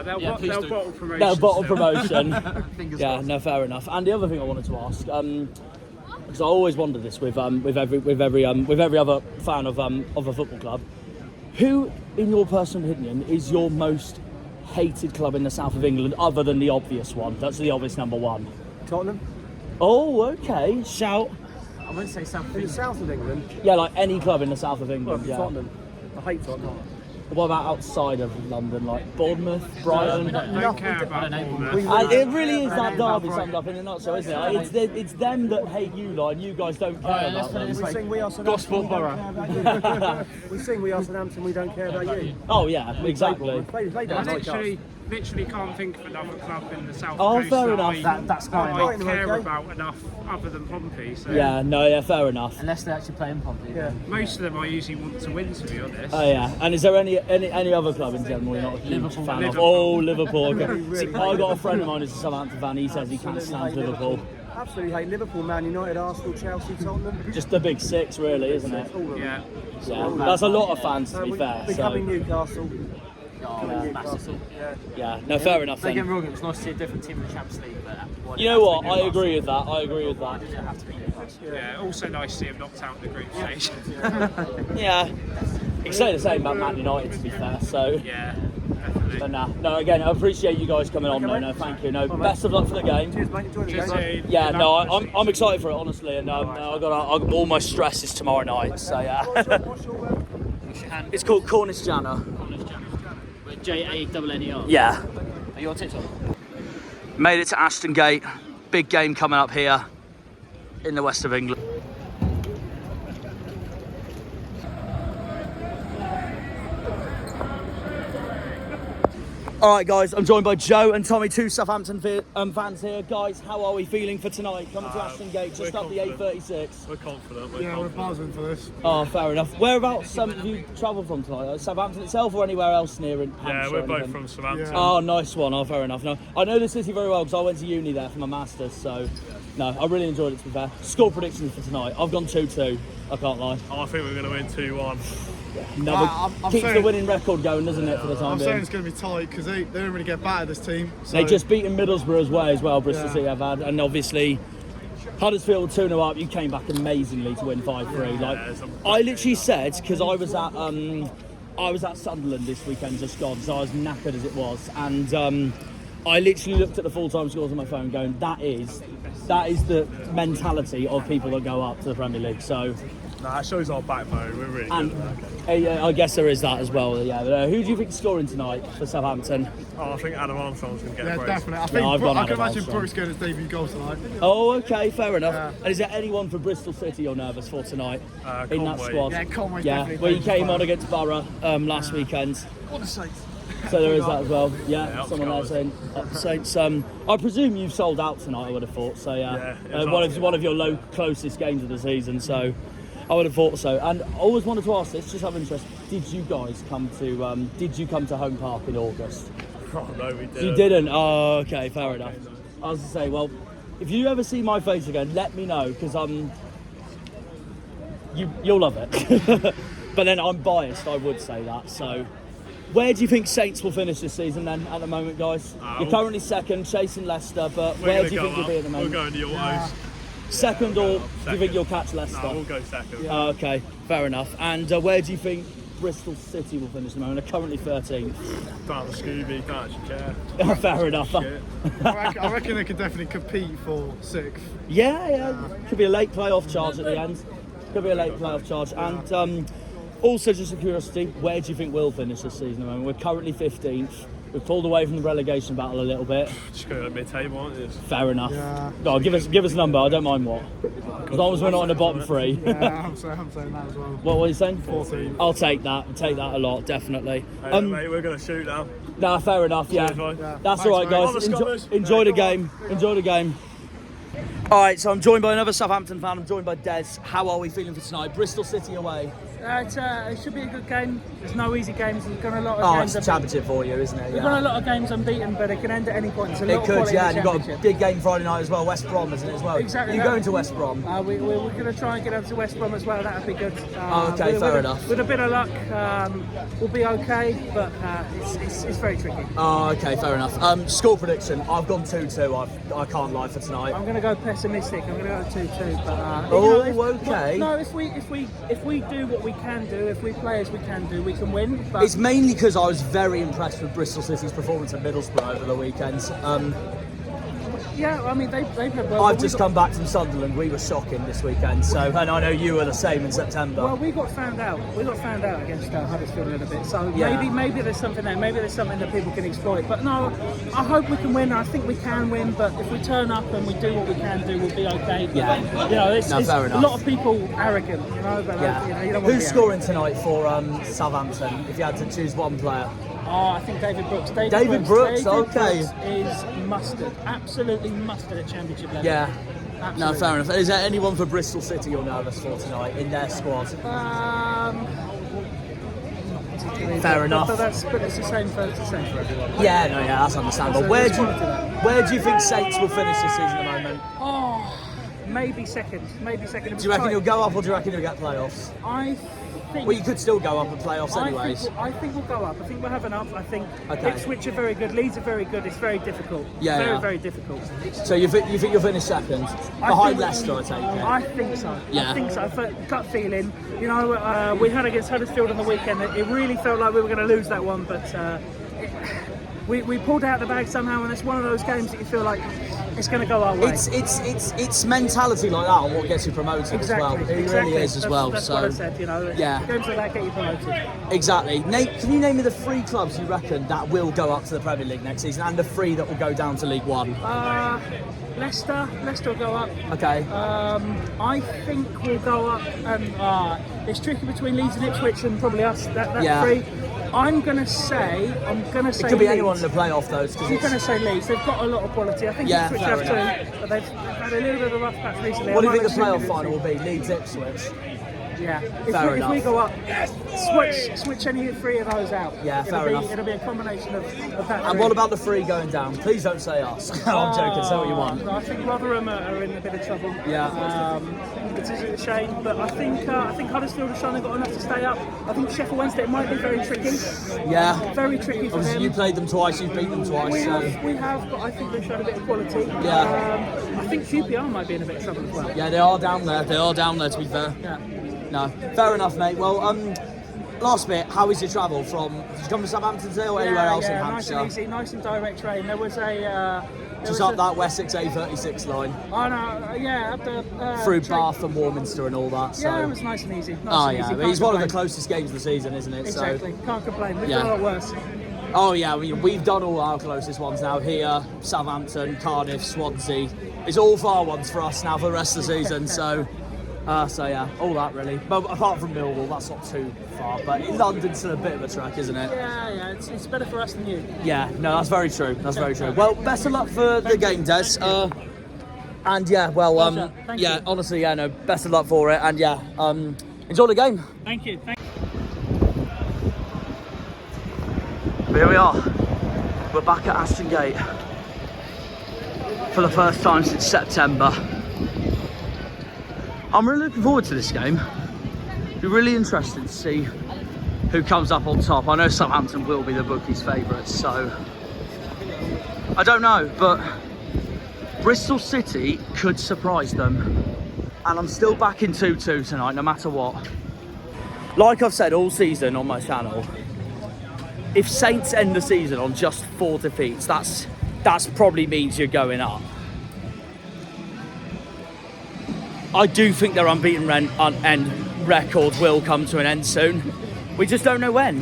They'll Yeah, please do. bottle promotion. no bottle still. promotion. Yeah, no, fair enough. And the other thing I wanted to ask, because I always wonder this with every other fan of a football club, who, in your personal opinion, is your most hated club in the south of England, other than the obvious one? That's the obvious number 1. Tottenham. Oh, okay. Shout. I wouldn't say South In the south of England. Yeah, like any club in the south of Well, England. Yeah. Tottenham. I hate Tottenham. What about outside of London, like Bournemouth, Brighton? Don't care about Bournemouth. And it really is that derby summed up in a nutshell, isn't it? It's them that hate you, like, and you guys don't care about them. We sing We Are Southampton. Gospel Borough. We sing We Are Southampton. We don't care about you. Oh yeah, exactly. They don't I like us. literally can't think of another club in the south Oh, coast fair that enough. That's I fine. care Okay. about enough other than Pompey. So Yeah, no, yeah, fair enough. Unless they actually play in Pompey. Yeah. most of them I usually want to win, to be honest. Oh yeah, and is there any other club in general you're not a huge fan of? Liverpool. Oh, Liverpool. Okay. See, I got a friend of mine who's a Southampton fan. He says he can't stand Liverpool. Absolutely hate Liverpool, Man United, Arsenal, Chelsea, Tottenham. Just the big six, really, isn't it? All of them. Yeah. Yeah, that's a lot of fans, to be fair. Becoming So. Newcastle. Yeah, no, fair enough Don't get then. me wrong, it was nice to see a different team in the Champions League, but You know what? I agree with that. I agree with that. It have to be Newcastle. Yeah, also nice to see him knocked out in the group stage. Yeah. You can say the same about Man United, to be fair. So. Yeah, definitely. But no, again, I appreciate you guys coming on. No, thank you. No, best of luck for the game. Cheers, mate. Enjoy the game. Yeah, no, I'm excited for it, honestly, and I got all my stress is tomorrow night. So yeah. What's your It's called Cornish Janner. Cornish Janner. With Janner. Yeah. Are you on TikTok? Made it to Ashton Gate. Big game coming up here in the west of England. All right, guys, I'm joined by Joe and Tommy, two Southampton fans here. Guys, how are we feeling for tonight? Coming to Ashton Gate, just up the A36. We're confident. We're buzzing for this. Oh, fair enough. Whereabouts have you travelled from tonight? Southampton itself or anywhere else near in Hampshire? Yeah, we're or both anything? from Southampton. Oh, nice one. Oh, fair enough. No, I know the city very well because I went to uni there for my masters. So, no, I really enjoyed it. To be fair, score predictions for tonight. I've gone 2-2. I can't lie. I think we're going to win 2-1. No, but I'm keeps the saying- winning record going, doesn't it, for the time I'm being? saying it's going to be tight because they don't really get battered, this team. So. They just beaten Middlesbrough as well. Bristol Yeah. City have had, and obviously Huddersfield 2-0 up. You came back amazingly to win 5-3. I literally said, because I was at Sunderland this weekend just gone, so I was knackered as it was, and I literally looked at the full-time scores on my phone, going, that is the mentality of people that go up to the Premier League. So. Nah, it shows our backbone. We're really And good. I guess there is that as well. Yeah. But, who do you think is scoring tonight for Southampton? I think Adam Armstrong's going to get Yeah, a brace. definitely. I think I've gone I Adam can imagine Armstrong. Brooks getting his debut goal tonight. Oh, okay, fair enough. Yeah. And is there anyone for Bristol City you're nervous for tonight in that Conway. squad? Yeah, Conway's Yeah, definitely where you playing came for on against Borough last weekend. What a sight. So there is that as well. Yeah, up someone there Scarlets. saying up the Saints. I presume you've sold out tonight. I would have thought so. Yeah, Yeah, it was one of your closest games of the season. So I would have thought so. And I always wanted to ask this, just have interest. Did you guys come to Home Park in August? Oh, no, we didn't. You didn't? Oh, okay, fair enough. I was to say, well, if you ever see my face again, let me know because you'll love it. But then I'm biased, I would say that. So, where do you think Saints will finish this season then? At the moment, guys, you're currently second, chasing Leicester. But where do you think you'll be at the moment? We'll go in the autos. Second, or do you think you'll catch Leicester? No, we'll go second. Oh, okay, fair enough. And where do you think Bristol City will finish at the moment? They're currently 13th. Don't have a Scooby, don't actually care. Fair enough. Shit. I reckon they could definitely compete for 6th. Yeah. Could be a late playoff charge at the end. Could be a late playoff charge. And also, just a curiosity, where do you think we'll finish this season at the moment? We're currently 15th. We've pulled away from the relegation battle a little bit. Just go to mid-table, aren't you? Fair enough. Yeah. No, give us a number. I don't mind what. As long as we're not in the bottom three. Yeah, I'm saying that as well. What are you saying? 14. I'll take that. I'll take that a lot, definitely. Hey, mate, we're going to shoot now. Nah, fair enough. Yeah, Cheers, mate. that's Thanks, all right, mate. guys. Have a Scotus. Enjoy the game. Enjoy the game. All right, so I'm joined by another Southampton fan. I'm joined by Des. How are we feeling for tonight? Bristol City away. It should be a good game. There's no easy games. We've got a lot of Oh, games. it's a championship for you, isn't it? We've got a lot of games unbeaten, but it can end at any point. It's a lot It of could, quality yeah. in And the you've got a championship. big game Friday night as well. West Brom, isn't it, as well? Exactly. You're going to West Brom. We're going to try and get up to West Brom as well. That'd be good. Okay, fair enough. With a bit of luck, we'll be okay, but it's very tricky. Oh, okay, fair enough. Score prediction. I've gone 2-2. I can't lie for tonight. I'm going to go pessimistic. I'm going to go 2-2. But okay. No, if we do what we can do, if we play as we can do, we can win. But It's mainly because I was very impressed with Bristol City's performance at Middlesbrough over the weekend. yeah, I mean they've played well. I've just come back from Sunderland. We were shocking this weekend, and I know you were the same in September. Well, we got found out. We got found out against Huddersfield a little bit. So Yeah. maybe there's something there. Maybe there's something that people can exploit. But no, I hope we can win. I think we can win. But if we turn up and we do what we can do, we'll be okay. But, Yeah. You know, it's fair a enough. lot of people arrogant. You know, but Yeah. you don't want Who's to be scoring tonight for Southampton? If you had to choose one player. Oh, I think David Brooks. David Brooks, okay. Brooks is mustard. Absolutely mustard at championship level. Yeah. No, Absolutely. fair enough. Is there anyone for Bristol City you're nervous for tonight in their squad? Fair enough. But it's the same for everyone. Yeah, no, yeah, that's understandable. Where do you think Saints will finish this season at the moment? Oh, maybe second. Do you reckon you'll go up or do you reckon you'll get playoffs? I think. Well, you could still go up in playoffs anyways. I think we'll go up. I think we'll have enough. I think Okay. Ipswich are very good. Leeds are very good. It's very difficult. Yeah, Very difficult. So you think you'll finish second? Behind Leicester, I take it? I think so. Yeah. I think so. Gut feeling. You know, we had against Huddersfield on the weekend. It really felt like we were going to lose that one, but we pulled out the bag somehow, and it's one of those games that you feel like it's going to go our way. It's mentality like that on what gets you promoted as well. It really is as well. That's So what I said, you know. yeah. Games like that get you promoted. Exactly. Nate, can you name me the 3 clubs you reckon that will go up to the Premier League next season, and the 3 that will go down to League One? Leicester will go up. Okay. I think we'll go up, and it's tricky between Leeds and Ipswich and probably us. That Yeah. 3. I'm gonna say. It could be Leeds. anyone in the playoff though. I'm going to say Leeds. They've got a lot of quality. I think Yeah, Ipswich fair have too, but they've had a little bit of a rough patch recently. What do you think the playoff final will be? Leeds Ipswich. Yeah. Fair If we enough. go up, switch any 3 of those out. Yeah, fair enough. It'll be a combination of that. And what about the 3 going down? Please don't say us. I'm joking. Say what you want. I think Rotherham are in a bit of trouble. Yeah. It is a shame, but I think Huddersfield have shown they've got enough to stay up. I think Sheffield Wednesday might be very tricky. Yeah. Very tricky for Obviously, them. you played them twice. You've beat them twice. We have, but I think they've shown a bit of quality. Yeah. I think QPR might be in a bit of trouble as well. Yeah, they are down there. To be fair. Yeah. No, fair enough, mate. Well, last bit. How is your travel from? Did you come from Southampton today or anywhere else in Hampshire? Nice and easy, nice and direct train. There was a. Just up that Wessex A36 line. Oh no, yeah, up the. Through train. Bath and Warminster and all that. So. Yeah, it was nice and easy. But he's one of the closest games of the season, isn't it? Exactly. So. Can't complain. We've Yeah. done a lot worse. Oh yeah, we've done all our closest ones now. Here, Southampton, Cardiff, Swansea. It's all far ones for us now for the rest of the season. So yeah, all that really. But apart from Millwall, that's not too far. But London's still a bit of a trek, isn't it? Yeah, it's better for us than you. Yeah, no, that's very true. That's very true. Well, best of luck for the game, Des. And yeah, well, Thank you. honestly, yeah, no, best of luck for it. And yeah, enjoy the game. Thank you. Here we are. We're back at Ashton Gate for the first time since September. I'm really looking forward to this game. It'll be really interesting to see who comes up on top. I know Southampton will be the bookies' favourites, so I don't know, but Bristol City could surprise them. And I'm still back in 2-2 tonight, no matter what. Like I've said all season on my channel, if Saints end the season on just 4 defeats, that's probably means you're going up. I do think their unbeaten end record will come to an end soon. We just don't know when.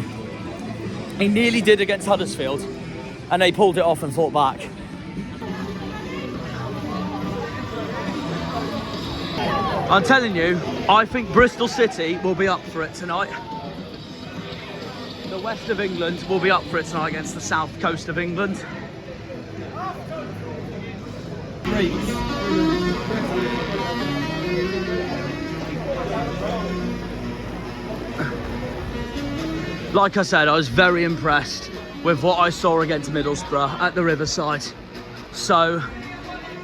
He nearly did against Huddersfield, and they pulled it off and fought back. I'm telling you, I think Bristol City will be up for it tonight. The west of England will be up for it tonight against the south coast of England. Like I said, I was very impressed with what I saw against Middlesbrough at the Riverside. So,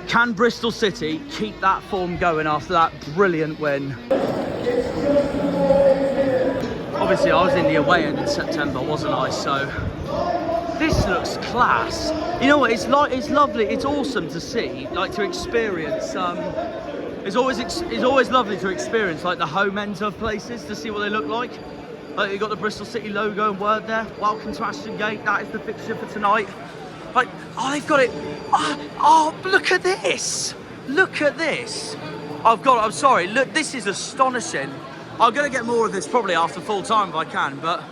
can Bristol City keep that form going after that brilliant win? Obviously, I was in the away end in September, wasn't I? So, this looks class. You know what? It's lovely. It's awesome to see, like to experience. It's always lovely to experience like the home ends of places to see what they look like. Like you've got the Bristol City logo and word there. Welcome to Ashton Gate. That is the fixture for tonight. Like, oh, they've got it. Oh, look at this. Look at this. I'm sorry. Look, this is astonishing. I'm going to get more of this probably after full time if I can, but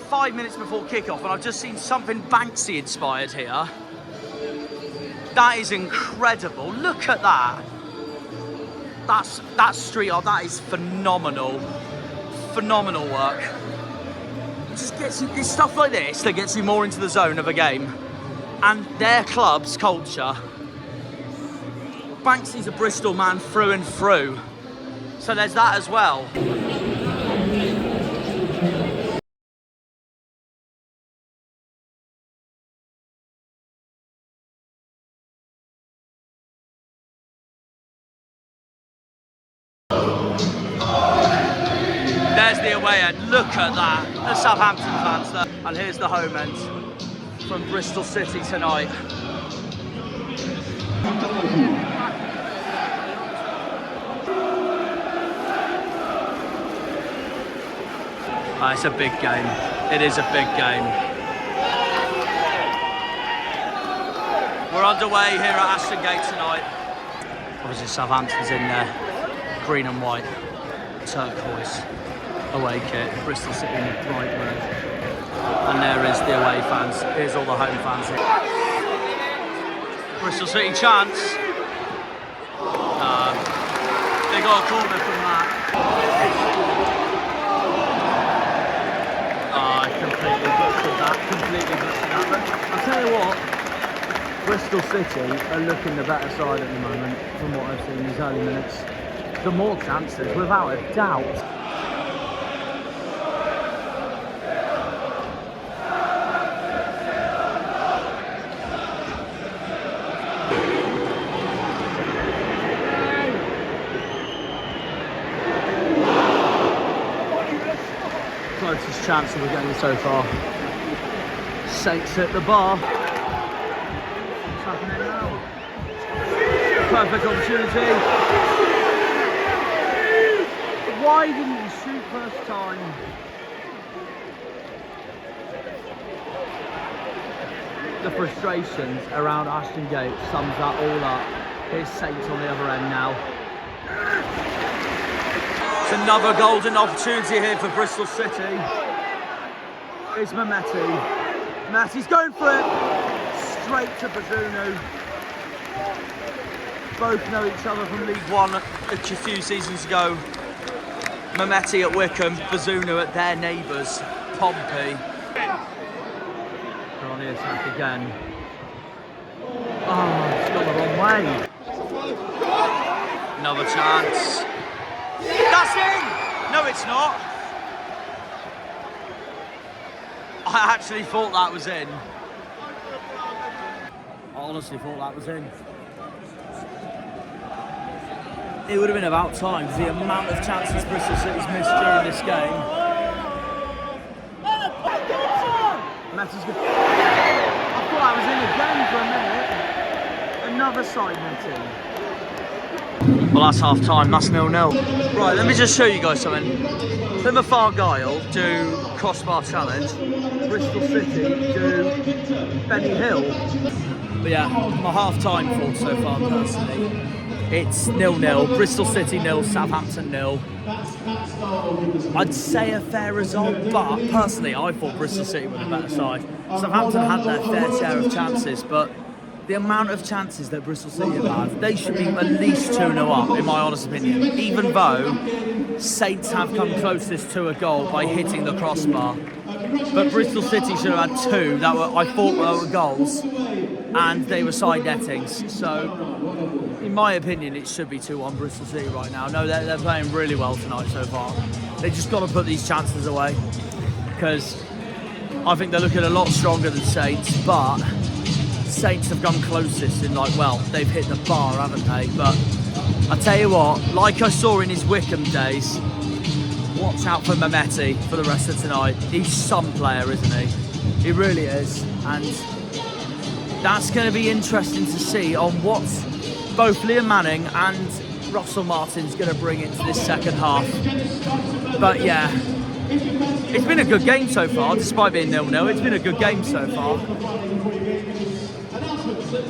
5 minutes before kickoff, and I've just seen something Banksy inspired here. That is incredible. Look at that. That's street art. That is phenomenal. Phenomenal work. It just gets you, it's stuff like this that gets you more into the zone of a game. And their club's culture. Banksy's a Bristol man through and through. So there's that as well. There's the away end. Look at that. The Southampton fans there. And here's the home end from Bristol City tonight. It's a big game. It is a big game. We're underway here at Ashton Gate tonight. Obviously Southampton's in there, green and white, turquoise away kit, Bristol City in the bright red. And there is the away fans. Here's all the home fans here. Bristol City chance. They got a corner from that. Completely butchered that. But I'll tell you what, Bristol City are looking the better side at the moment from what I've seen in these early minutes. The more chances, without a doubt. Closest chance of the game so far. Saints at the bar. What's happening now? Perfect opportunity. Why didn't you shoot first time? The frustrations around Ashton Gate sums that all up. Here's Saints on the other end now. It's another golden opportunity here for Bristol City. It's Mehmeti. Mehmeti's going for it. Straight to Bazunu. Both know each other from League One a few seasons ago. Mehmeti at Wickham, Bazunu at their neighbours, Pompey. They're on the attack again. Oh, it's gone the wrong way. Another chance. That's in! No, it's not. I actually thought that was in. I honestly thought that was in. It would have been about time, because the amount of chances Bristol City's missed during this game. Mehmeti's good. I thought I was in the game for a minute. Another side netting. Well, that's half time, that's 0-0. Right, let me just show you guys something. Plymouth/Argyle do crossbar challenge. Bristol City do Benny Hill. But yeah, my half time thoughts so far personally. It's 0-0, Bristol City 0, Southampton 0. I'd say a fair result, but personally I thought Bristol City were the better side. Southampton had their fair share of chances, but the amount of chances that Bristol City have had, they should be at least 2-0 up, in my honest opinion, even though Saints have come closest to a goal by hitting the crossbar. But Bristol City should have had two that I thought were goals, and they were side nettings. So, in my opinion, it should be 2-1 Bristol City right now. No, they're playing really well tonight so far. They just got to put these chances away, because I think they're looking a lot stronger than Saints, but Saints have come closest in they've hit the bar, haven't they? But I tell you what, like I saw in his Wickham days, watch out for Mehmeti for the rest of tonight. He's some player, isn't he? He really is. And that's going to be interesting to see on what both Liam Manning and Russell Martin's going to bring into this second half. But yeah, it's been a good game so far, despite being 0-0. It's been a good game so far.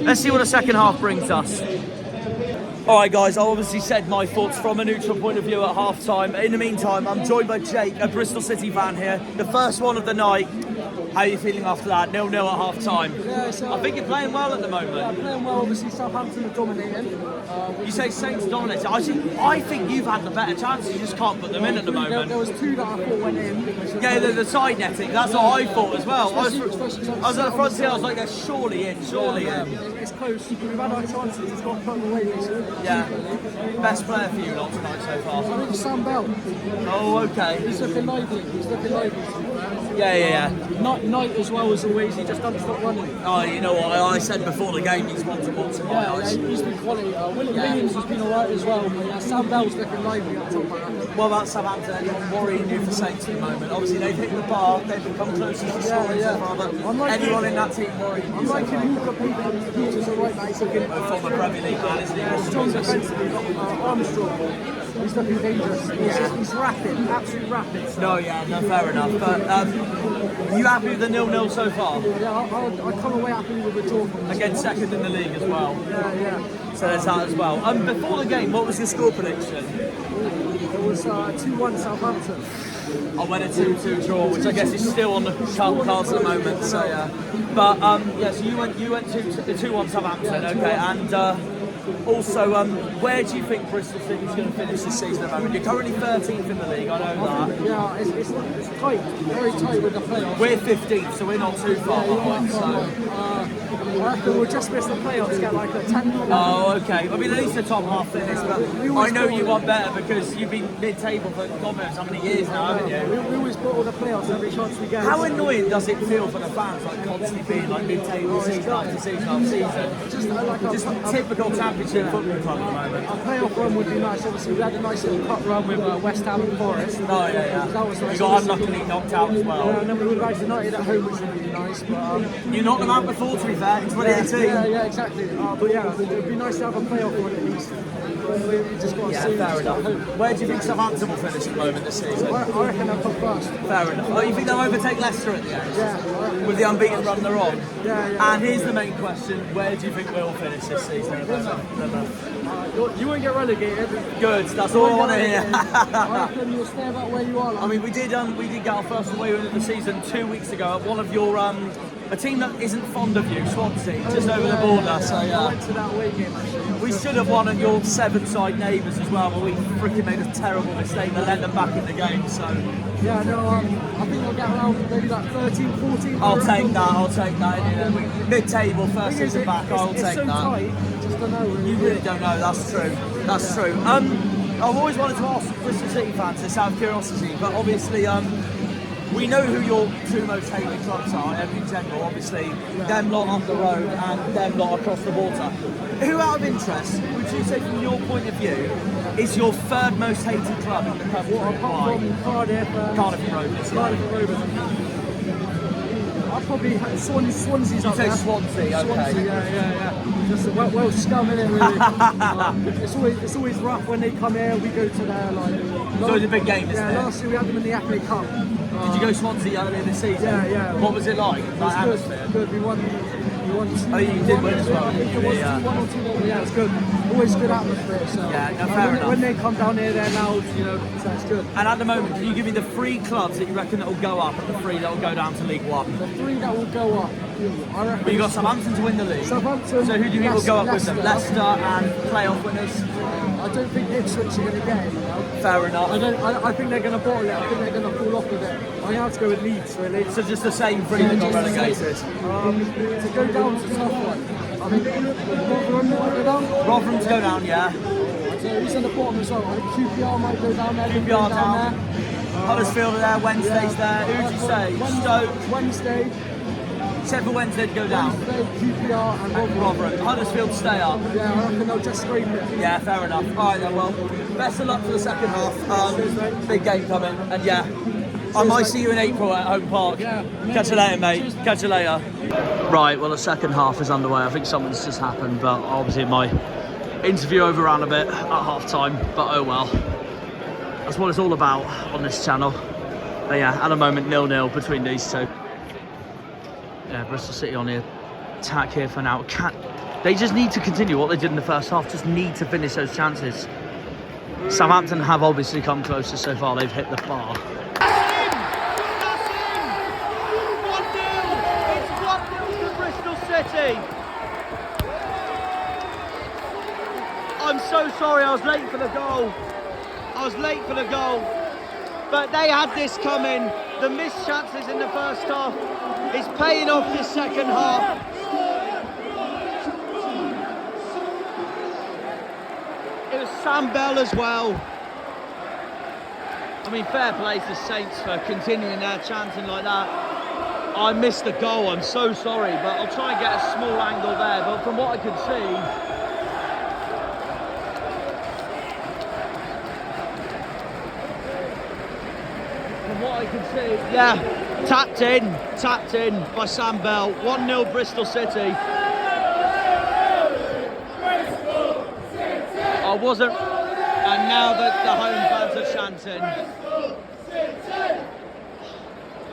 Let's see what the second half brings us. Alright guys, I obviously said my thoughts from a neutral point of view at half time. In the meantime, I'm joined by Jake, a Bristol City fan here. The first one of the night. How are you feeling after that? 0-0 at half time. Yeah, so I think you're playing well at the moment. Yeah, playing well. Obviously, Southampton are dominating. You say Saints dominating. I think you've had the better chances. You just can't put them in at the moment. There was two that I thought went in. Yeah, the side netting. That's what I thought as well. I was at the front here. I was like, they're surely in, surely in. it's close. We've had our chances. It's got put away recently. Yeah. Best player for you lot tonight so far? I think Sam Bell. Oh, okay. He's looking lively. Yeah. Knight as well as always. He just doesn't stop running. Oh, you know what? I said before the game he's one to watch in my eyes. He's been quality. Williams has been alright as well. But Sam Bell's looking lively up top. What about Southampton? Anyone worrying you for Saints at the moment? Obviously they've hit the bar. They've become closest to scoring so far. But anyone in that team worrying you? I'm liking Walker Peters alright, mate. He's looking from the Premier League man, isn't he? Strong defensively. Armstrong. He's looking dangerous. He's rapid, absolutely rapid. No, fair enough. But you happy with the 0-0 so far? Yeah, I come away happy with the draw. Against second in the league as well. Yeah. So there's that as well. Before the game, what was your score prediction? It was 2-1 Southampton. I went a 2-2 draw, which I guess is still on the cards at the moment. So yeah. But so you went 2-1 Southampton, okay, and. Also, where do you think Bristol City is going to finish this season at the moment? You're currently 13th in the league, I know that. Yeah, it's tight, very tight with the playoffs. We're 15th, so we're not too far behind. I reckon we'll just miss the playoffs, get like a 10. Oh, okay. I mean, at least the top half finish, but I know you want better because you've been mid-table for God knows how many years now, haven't you? We always put all the playoffs every chance we get. How annoying does it feel for the fans, like constantly being like mid-table season after season after season? Just a typical Championship football club at the moment. A playoff run would be nice. Obviously, we had a nice little cup run with West Ham and Forest. Oh, yeah. That was nice. You got unluckily knocked out as well. Yeah, and then we were guys United at home, which would be nice. But you knocked them out before, to be fair, in 2018. Yeah, exactly. But yeah, it would be nice to have a playoff run at least. We just got to see. Fair enough. Where do you think Southampton will finish at the moment this season? I reckon they'll come first. Fair enough. Oh, you think they'll overtake Leicester at the end? Yeah. With the unbeaten run they're on? Yeah. And here's the main question, where do you think we'll finish this season? You won't get relegated. Good, that's all I want to hear. I reckon you'll stay about where you are. Like. I mean, we did get our first away win of the season 2 weeks ago at one of your a team that isn't fond of you, Swansea, just over the border. So I went to that away game actually. We should have won at your Sevenside neighbours as well, but we freaking made a terrible mistake that let them back in the game. So yeah, no, I think we'll get around maybe like 13, 14. I'll take that. You know, mid-table, first season back. I'll take so that. Tight, just don't know. Really. You really don't know. That's true. I've always wanted to ask Bristol City fans this out of curiosity, but obviously we know who your two most hated clubs are in general. Obviously, them lot up the road and them lot across the water. Who, out of interest, would you say from your point of view, is your third most hated club in the country? Apart from Cardiff Rovers. I'll probably Swansea's up there. You say Swansea, okay. Swansea, yeah. Just well scum, innit, really. It's always rough when they come here, we go to their like... It's always a big game, isn't it? Yeah, last year we had them in the FA Cup. Did you go Swansea earlier this season? Yeah. What was it like? It was good. We won 2. Oh, you did win as well. I think it was 2-1 or 2-1. Yeah, it's good. Always good atmosphere. So fair enough. When they come down here, they're loud, so it's good. And at the moment, can you give me the 3 clubs that you reckon that will go up and the 3 that will go down to League One? The 3 that will go up, I reckon. But you got Southampton to win the league. Southampton. So who do you think will go up with them? Leicester and playoff winners. I don't think Ipswich are going to get it. Fair enough. I think they're going to bottle it. I think they're going to fall off with it. I'm going to have to go with Leeds, really. So just the same 3 that got relegated. To go down is a tough one. I think Rotherham might go down. Rotherham to go down, yeah. So who's in the bottom as well? I think QPR might go down there. QPR down there. Huddersfield are there. Wednesday's there. Who'd you say? Stoke. Wednesday. Sheffield Wednesday to go down. Wednesday, QPR and Rotherham. Huddersfield to stay up. Yeah, I reckon they'll just scrape it. Yeah, fair enough. All right then, well, best of luck for the second half. Big game coming, and yeah, I might see you in April at Home Park. Yeah. Catch you later, mate. Catch you later. Right, well, the second half is underway. I think something's just happened, but obviously my interview overran a bit at half time, but oh well. That's what it's all about on this channel. But yeah, at the moment, 0-0 between these two. Yeah, Bristol City on the attack here for now. They just need to continue what they did in the first half, just need to finish those chances. Southampton have obviously come closer so far, they've hit the bar. I'm so sorry, I was late for the goal. But they had this coming. The missed chances in the first half is paying off this second half. Sam Bell as well. I mean, fair play to Saints for continuing their chanting like that. I missed the goal, I'm so sorry, but I'll try and get a small angle there. But from what I could see, yeah, tapped in by Sam Bell. 1-0 Bristol City. I wasn't, and now that the home fans are chanting.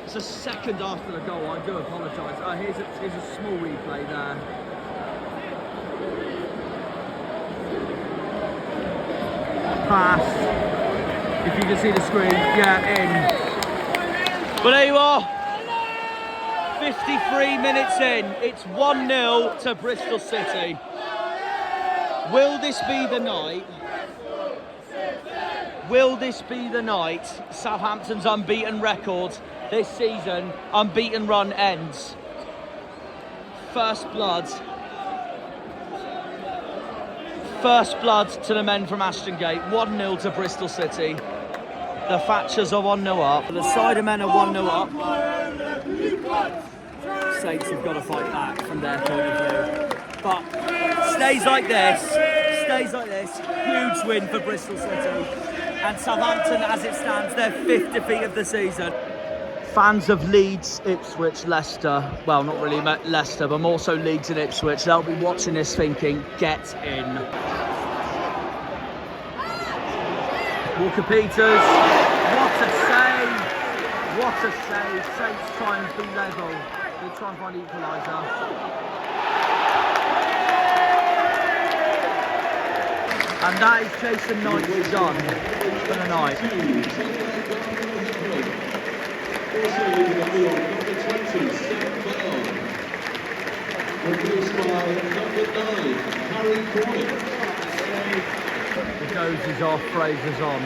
It's a second after the goal, I do apologise. Here's a small replay there. Pass. If you can see the screen, yeah, in. But there you are. 53 minutes in. It's 1-0 to Bristol City. Will this be the night? Will this be the night Southampton's unbeaten record this season, unbeaten run ends? First blood. First blood to the men from Ashton Gate. 1-0 to Bristol City. The Thatchers are 1-0 up. The Cidermen are 1-0 up. Saints have got to fight back from their point of view. But stays like this, huge win for Bristol City. And Southampton, as it stands, their 5th defeat of the season. Fans of Leeds, Ipswich, Leicester, well, not really Leicester, but more so Leeds and Ipswich, they'll be watching this thinking, get in. Walker Peters, what a save! What a save! Saints try and be level. They try and find equaliser. And that is Jason Knight's done for the night. The goes is off, Fraser's on.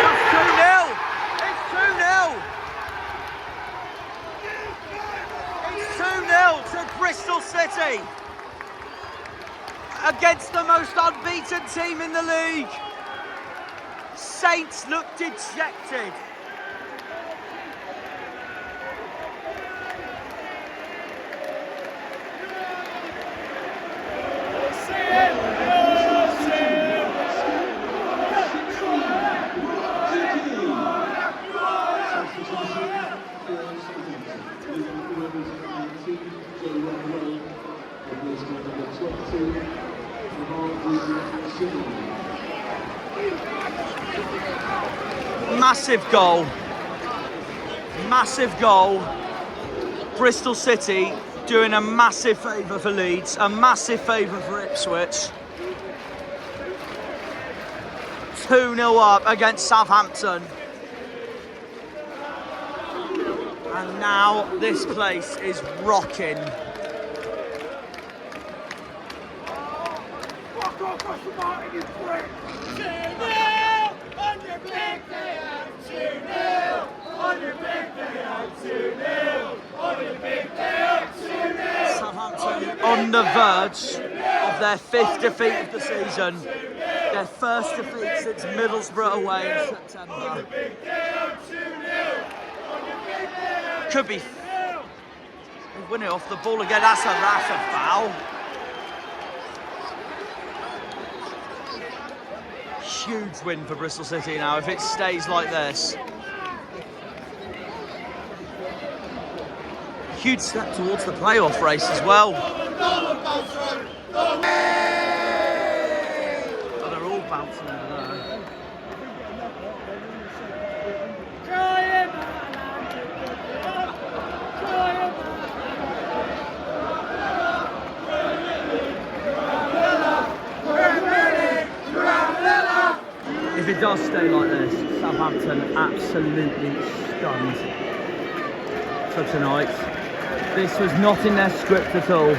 That's 2-0! It's 2-0! It's 2-0 to Bristol City against the most unbeaten team in the league. Saints look dejected. Massive goal. Bristol City doing a massive favour for Leeds, a massive favour for Ipswich. 2-0 up against Southampton. And now this place is rocking. Southampton on the verge of their 5th defeat of the season. Their first defeat since Middlesbrough away in September. Could be. They win it off the ball again. That's a foul. Huge win for Bristol City now if it stays like this. Huge step towards the playoff race as well. Oh, they're all bouncing over there. If it does stay like this, Southampton absolutely stunned for tonight. This was not in their script at all.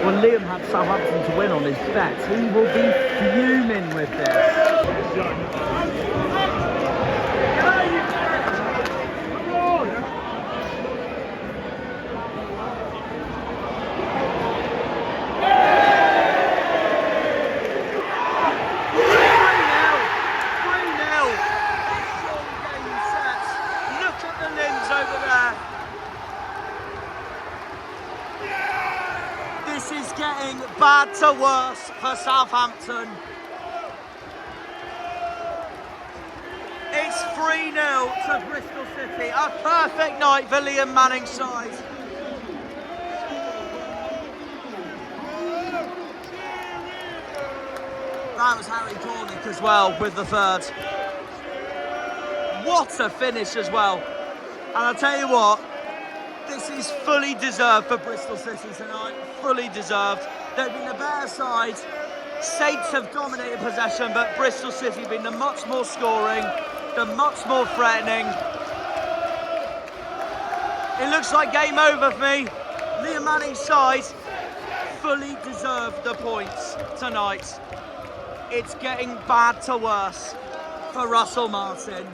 Well, Liam had Southampton to win on his bet. He will be fuming with this. It's getting bad to worse for Southampton. It's 3-0 to Bristol City. A perfect night for Liam Manning's side. That was Harry Cornish as well with the third. What a finish as well. And I'll tell you what, this is fully deserved for Bristol City tonight. Fully deserved. They've been the better side. Saints have dominated possession, but Bristol City have been the much more scoring, the much more threatening. It looks like game over for me. Liam Manning's side fully deserved the points tonight. It's getting bad to worse for Russell Martin.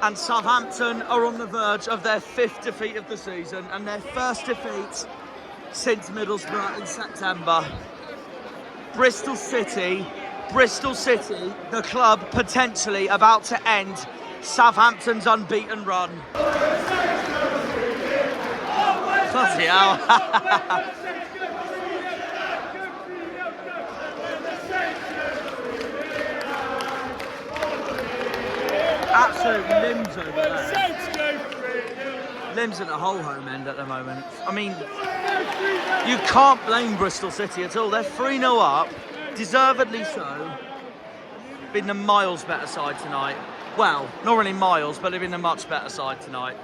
And Southampton are on the verge of their 5th defeat of the season and their first defeat since Middlesbrough in September. Bristol City, the club potentially about to end Southampton's unbeaten run. Bloody hell. Absolute limbs over there. Limbs at the whole home end at the moment. I mean, you can't blame Bristol City at all. They're 3-0 up, deservedly so. Been the miles better side tonight. Well, not really miles, but they've been the much better side tonight.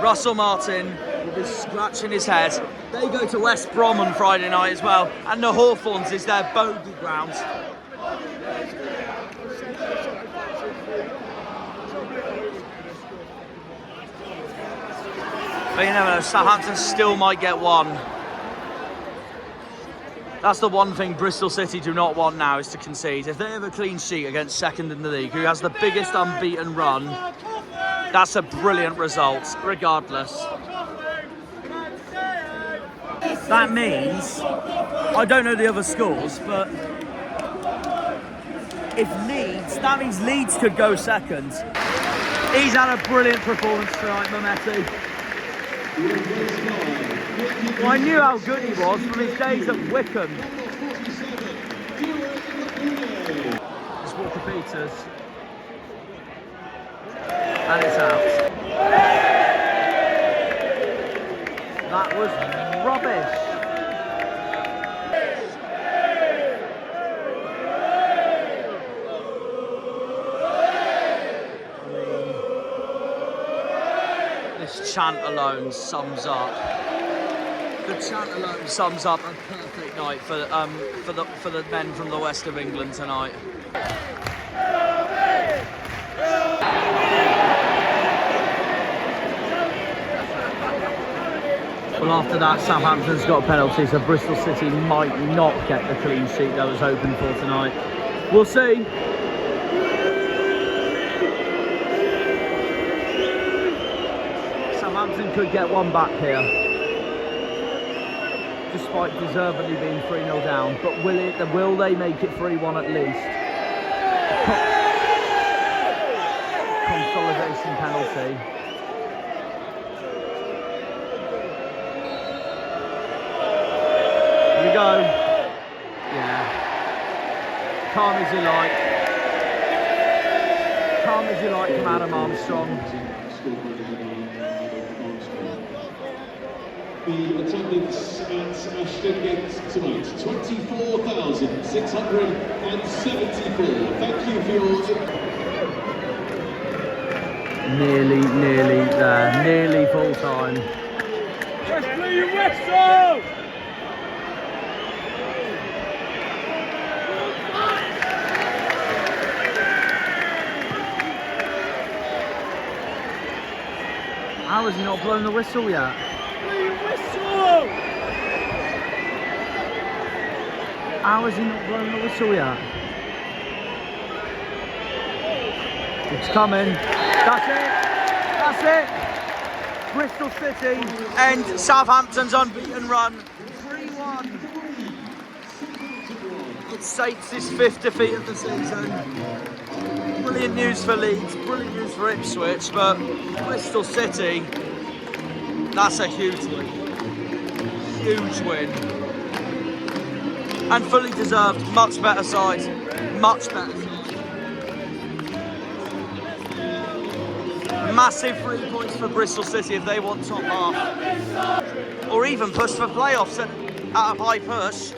Russell Martin will be scratching his head. They go to West Brom on Friday night as well, and the Hawthorns is their bogey ground. But you never know, Southampton still might get one. That's the one thing Bristol City do not want now, is to concede. If they have a clean sheet against second in the league, who has the biggest unbeaten run, that's a brilliant result, regardless. That means, I don't know the other scores, but if Leeds, that means Leeds could go second. He's had a brilliant performance tonight, Mehmeti. Well, I knew how good he was from his days at Wickham. It's Walker Peters. And it's out. That was rubbish. This chant alone sums up. The chant alone sums up a perfect night for the men from the west of England tonight. Well, after that, Southampton's got a penalty, so Bristol City might not get the clean sheet that was hoping for tonight. We'll see. Southampton could get one back here, despite deservedly being 3-0 down. But will they make it 3-1 at least? Consolidation penalty. Here we go. Yeah. Calm as you like. Calm as you like from Adam Armstrong. The attendance at Ashton Gate tonight, 24,674. Thank you for your... Nearly there. Nearly full time. Wesley, you whistle! How has he not blown the whistle yet? How has he not blown the whistle yet? It's coming. That's it. Bristol City and Southampton's unbeaten run. 3-1. It's Saints' 5th defeat of the season. Brilliant news for Leeds, brilliant news for Ipswich, but Bristol City, that's a huge win. huge win. And fully deserved, much better side, much better. Massive 3 points for Bristol City if they want top half. Or even push for playoffs at a high push.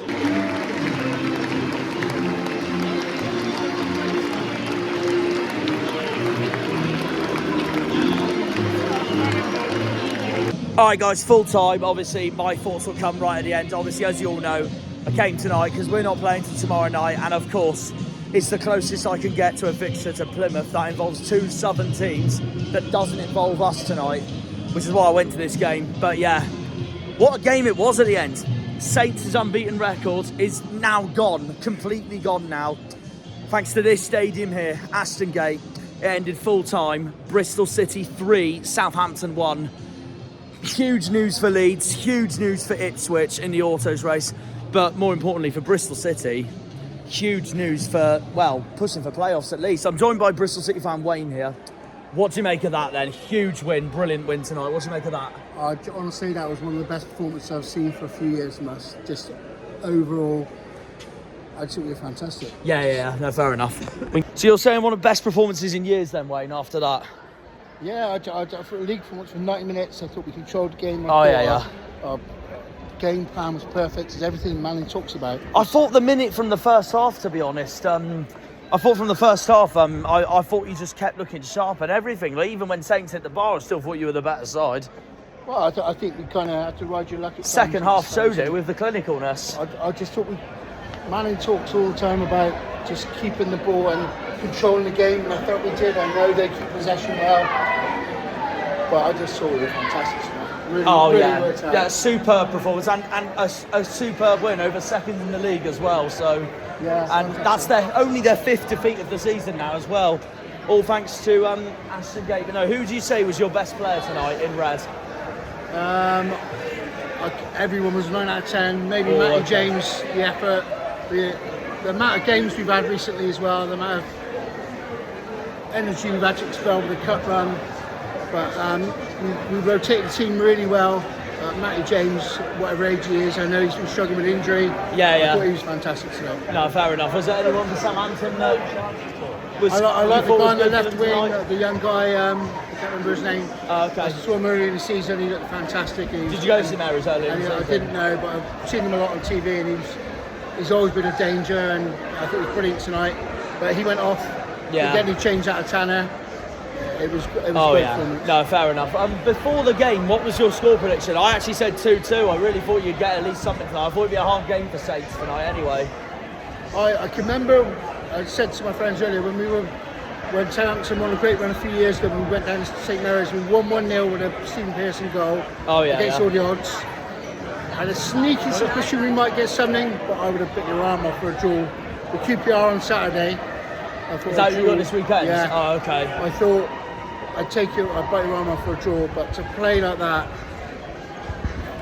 Alright guys, full time. Obviously my thoughts will come right at the end. Obviously, as you all know, I came tonight because we're not playing till tomorrow night, and of course it's the closest I can get to a fixture to Plymouth that involves 2 southern teams that doesn't involve us tonight, which is why I went to this game. But yeah, what a game it was at the end. Saints' unbeaten record is now gone, completely gone now, thanks to this stadium here, Aston Gate. It ended full time, Bristol City 3, Southampton 1. Huge news for Leeds, huge news for Ipswich in the autos race, but more importantly for Bristol City, huge news for, well, pushing for playoffs at least. I'm joined by Bristol City fan Wayne here. What do you make of that then? Huge win, brilliant win tonight. What do you make of that? Honestly, that was one of the best performances I've seen for a few years from us. Just overall, absolutely fantastic. Yeah, no, fair enough. So you're saying one of the best performances in years then, Wayne, after that? Yeah, for a league performance for 90 minutes, I thought we controlled the game. Our game plan was perfect. It's everything Manning talks about. I thought the minute from the first half, to be honest, I thought from the first half, I thought you just kept looking sharp and everything. Like, even when Saints hit the bar, I still thought you were the better side. Well, I think we kind of had to ride your luck. Second half showed it with the clinicalness. I just thought Manning talks all the time about just keeping the ball and controlling the game, and I thought we did. I know they keep possession well, but I just thought we were fantastic. Really worked out. Yeah, superb performance and a superb win over second in the league as well. So, yeah, and that's only their 5th defeat of the season now as well. All thanks to Aston Gate. But no, who do you say was your best player tonight in red? Everyone was 9 out of 10. Maybe Matty James, the effort, the amount of games we've had recently as well, the amount of energy we've had to expel with the cup run. But we rotated the team really well. Matty James, whatever age he is, I know he's been struggling with injury. Yeah. I thought he was fantastic today. No, fair enough. Was there anyone for Southampton that was? I like the guy on the left wing, the young guy. I can't remember his name. Okay. I saw him earlier in the season. He looked fantastic. Did you go to St Mary's earlier? I didn't know, but I've seen him a lot on TV, and he's always been a danger. And I thought he was brilliant tonight. But he went off. Yeah. Again, he changed out of Tanner. It was great performance. No, fair enough. Before the game, what was your score prediction? I actually said 2-2. I really thought you'd get at least something tonight. I thought it'd be a hard game for Saints tonight anyway. I can remember, I said to my friends earlier, when Southampton won a great run a few years ago, we went down to St Mary's, we won 1-0 with a Stephen Pearson goal against all the odds. I had a sneaky suspicion we might get something, but I would have bit your arm off for a draw. The QPR on Saturday. Is that what you got this weekend? Yeah. Oh, okay. I thought I'd bite your arm off for a draw, but to play like that,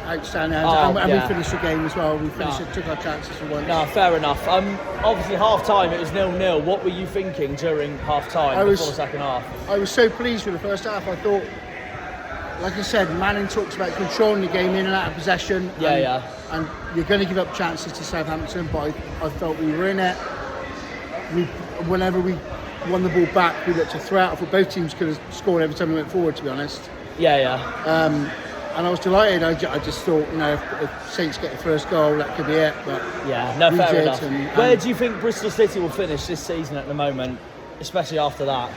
outstanding. We finished the game as well. We finished it, took our chances for once. No, fair enough. Obviously, half time it was 0-0. What were you thinking during half time before the second half? I was so pleased with the first half. I thought, like I said, Manning talks about controlling the game in and out of possession. And you're going to give up chances to Southampton, but I felt we were in it. Whenever we won the ball back, we looked to throw out. I thought both teams could have scored every time we went forward, to be honest. And I was delighted. I just thought, if Saints get the first goal, that could be it. But fair enough. Where do you think Bristol City will finish this season at the moment, especially after that?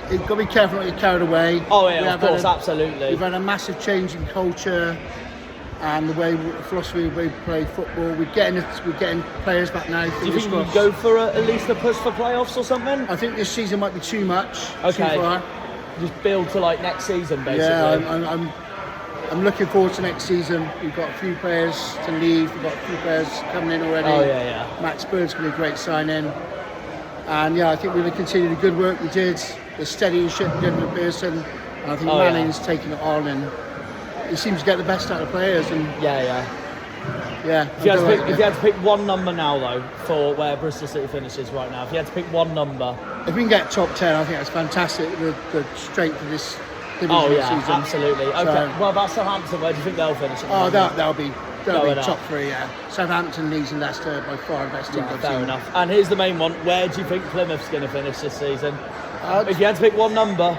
You've got to be careful not to get carried away. Oh yeah, of course, absolutely. We've had a massive change in culture and the philosophy of the way we play football. We're getting players back now. Do you think you go for at least a push for playoffs or something? I think this season might be too much. Okay. Too far. Just build to like next season, basically. Yeah, I'm looking forward to next season. We've got a few players to leave. We've got a few players coming in already. Oh yeah. Max Bird's going to be a great sign-in. And I think we're going to continue the good work we did, the steadyship we did with Pearson. And I think Manning's taking it on, and he seems to get the best out of players. And If you had to pick one number now, though, for where Bristol City finishes right now, if you had to pick one number, if we can get top 10, I think that's fantastic. The strength of this division yeah, season. absolutely. Okay, So, well, about Southampton, where do you think they'll finish? they'll be Going up. top three, yeah. Southampton, Leeds and Leicester by far the best team I've fair seen. enough. And here's the main one. Where do you think Plymouth's going to finish this season? If you had to pick one number,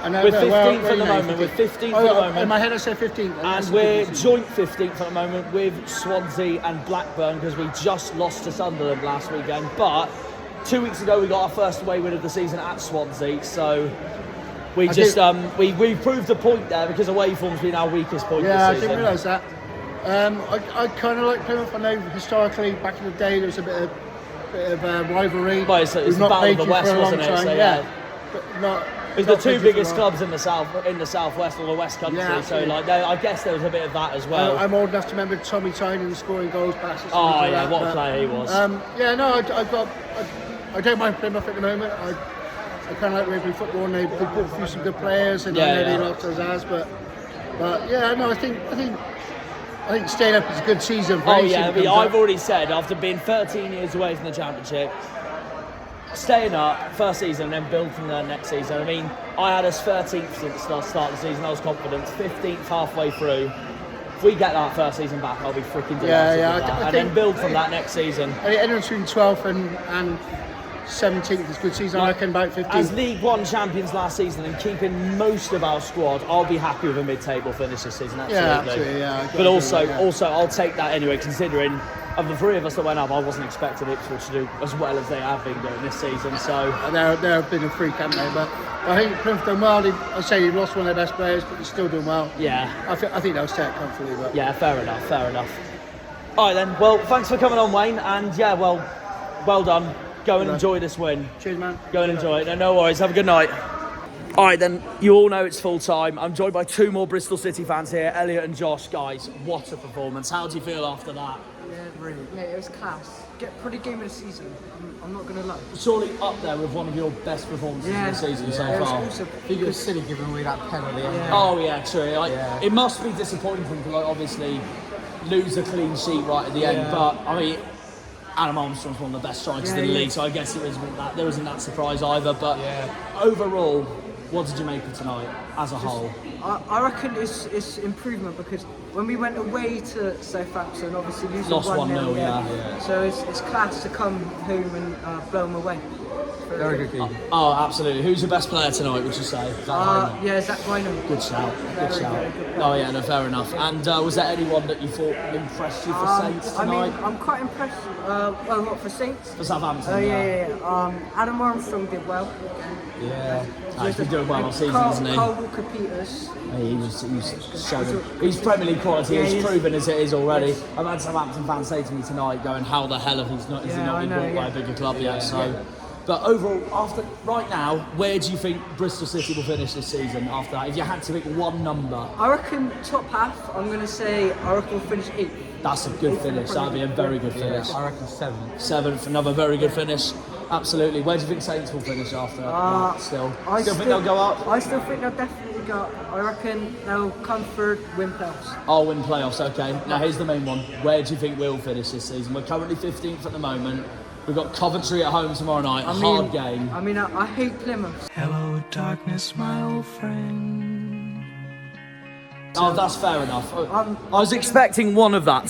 we're 15th at the moment. We're 15th at the moment. In my head, I said 15th. And we're joint 15th at the moment with Swansea and Blackburn because we just lost to Sunderland last weekend. But 2 weeks ago, we got our first away win of the season at Swansea. So we we proved a point there because away form's been our weakest point this season. Yeah, I didn't realise that. I kind of like Plymouth. I know historically, back in the day, there was a bit of rivalry. Well, it's the Battle of the West, wasn't it? So, yeah. But not. It's the two biggest clubs in the southwest or the West Country. Yeah, so I guess there was a bit of that as well. I'm old enough to remember Tommy Tynan scoring goals past. Oh yeah, what a player he was. I don't mind Plymouth at the moment. I kind of like rugby football, and they brought through some good players, and I know they lost those as, but yeah, no, I think staying up is a good season for I've already said after being 13 years away from the Championship, staying up first season and then build from there next season. I mean, I had us 13th since the start of the season. I was confident. 15th halfway through. If we get that first season back, I'll be freaking delighted with that. And then build from that next season. Anyone between 12th and 17th is a good season. I reckon about 15th. As League One champions last season and keeping most of our squad, I'll be happy with a mid-table finish this season. Absolutely. But also, I'll take that anyway, considering of the three of us that went up, I wasn't expecting Ipswich to do as well as they have been doing this season. So they've been a freak, haven't they? But I think Plymouth done well. I'd say they've lost one of their best players, but they're still doing well. Yeah. I think they'll stay it comfortably. But yeah, fair enough. All right then. Well, thanks for coming on, Wayne. And yeah, well done. Go and enjoy this win. Cheers, man. Go and enjoy it. No worries. Have a good night. All right, then. You all know it's full time. I'm joined by two more Bristol City fans here, Elliot and Josh. Guys, what a performance. How do you feel after that? Yeah, brilliant. Mate, it was class. Pretty game of the season. I'm not going to lie. Surely up there with one of your best performances of the season so far. I think it was silly giving away that penalty. Yeah. Oh, yeah, true. It must be disappointing to obviously lose a clean sheet right at the end. But, I mean, Adam Armstrong's one of the best strikers in the league, so I guess there isn't that surprise either. But overall, what did you make of tonight as a whole? I reckon it's improvement because when we went away to Southampton, obviously losing lost 1-0, yeah. So it's class to come home and blow them away. Very good game. Oh, absolutely. Who's your best player tonight, would you say? Zach Bynum. Good shout. Oh, yeah, no, fair enough. And was there anyone that you thought impressed you for Saints tonight? I mean, I'm quite impressed. Well, not for Saints. For Southampton, Adam Armstrong did well. Yeah. He's been doing well all season, hasn't he? Carl Walker-Peters. He's showing. He's Premier League quality. He's proven as it is already. I've had Southampton fans say to me tonight, going, "How the hell has he not been bought by a bigger club yet?" So. But overall, right now, where do you think Bristol City will finish this season after that? If you had to pick one number. I reckon top half, I'm going to say, we'll finish 8th. That's a good finish. That'd be a very good finish. I reckon 7th. 7th, another very good finish. Absolutely. Where do you think Saints will finish after? Still think they'll go up? I still think they'll definitely go up. I reckon they'll come third, win playoffs. Oh, win playoffs, okay. Now here's the main one. Where do you think we'll finish this season? We're currently 15th at the moment. We've got Coventry at home tomorrow night. Hard game. I mean, I hate Plymouth. Hello, darkness, my old friend. Oh, that's fair enough. I was expecting one of that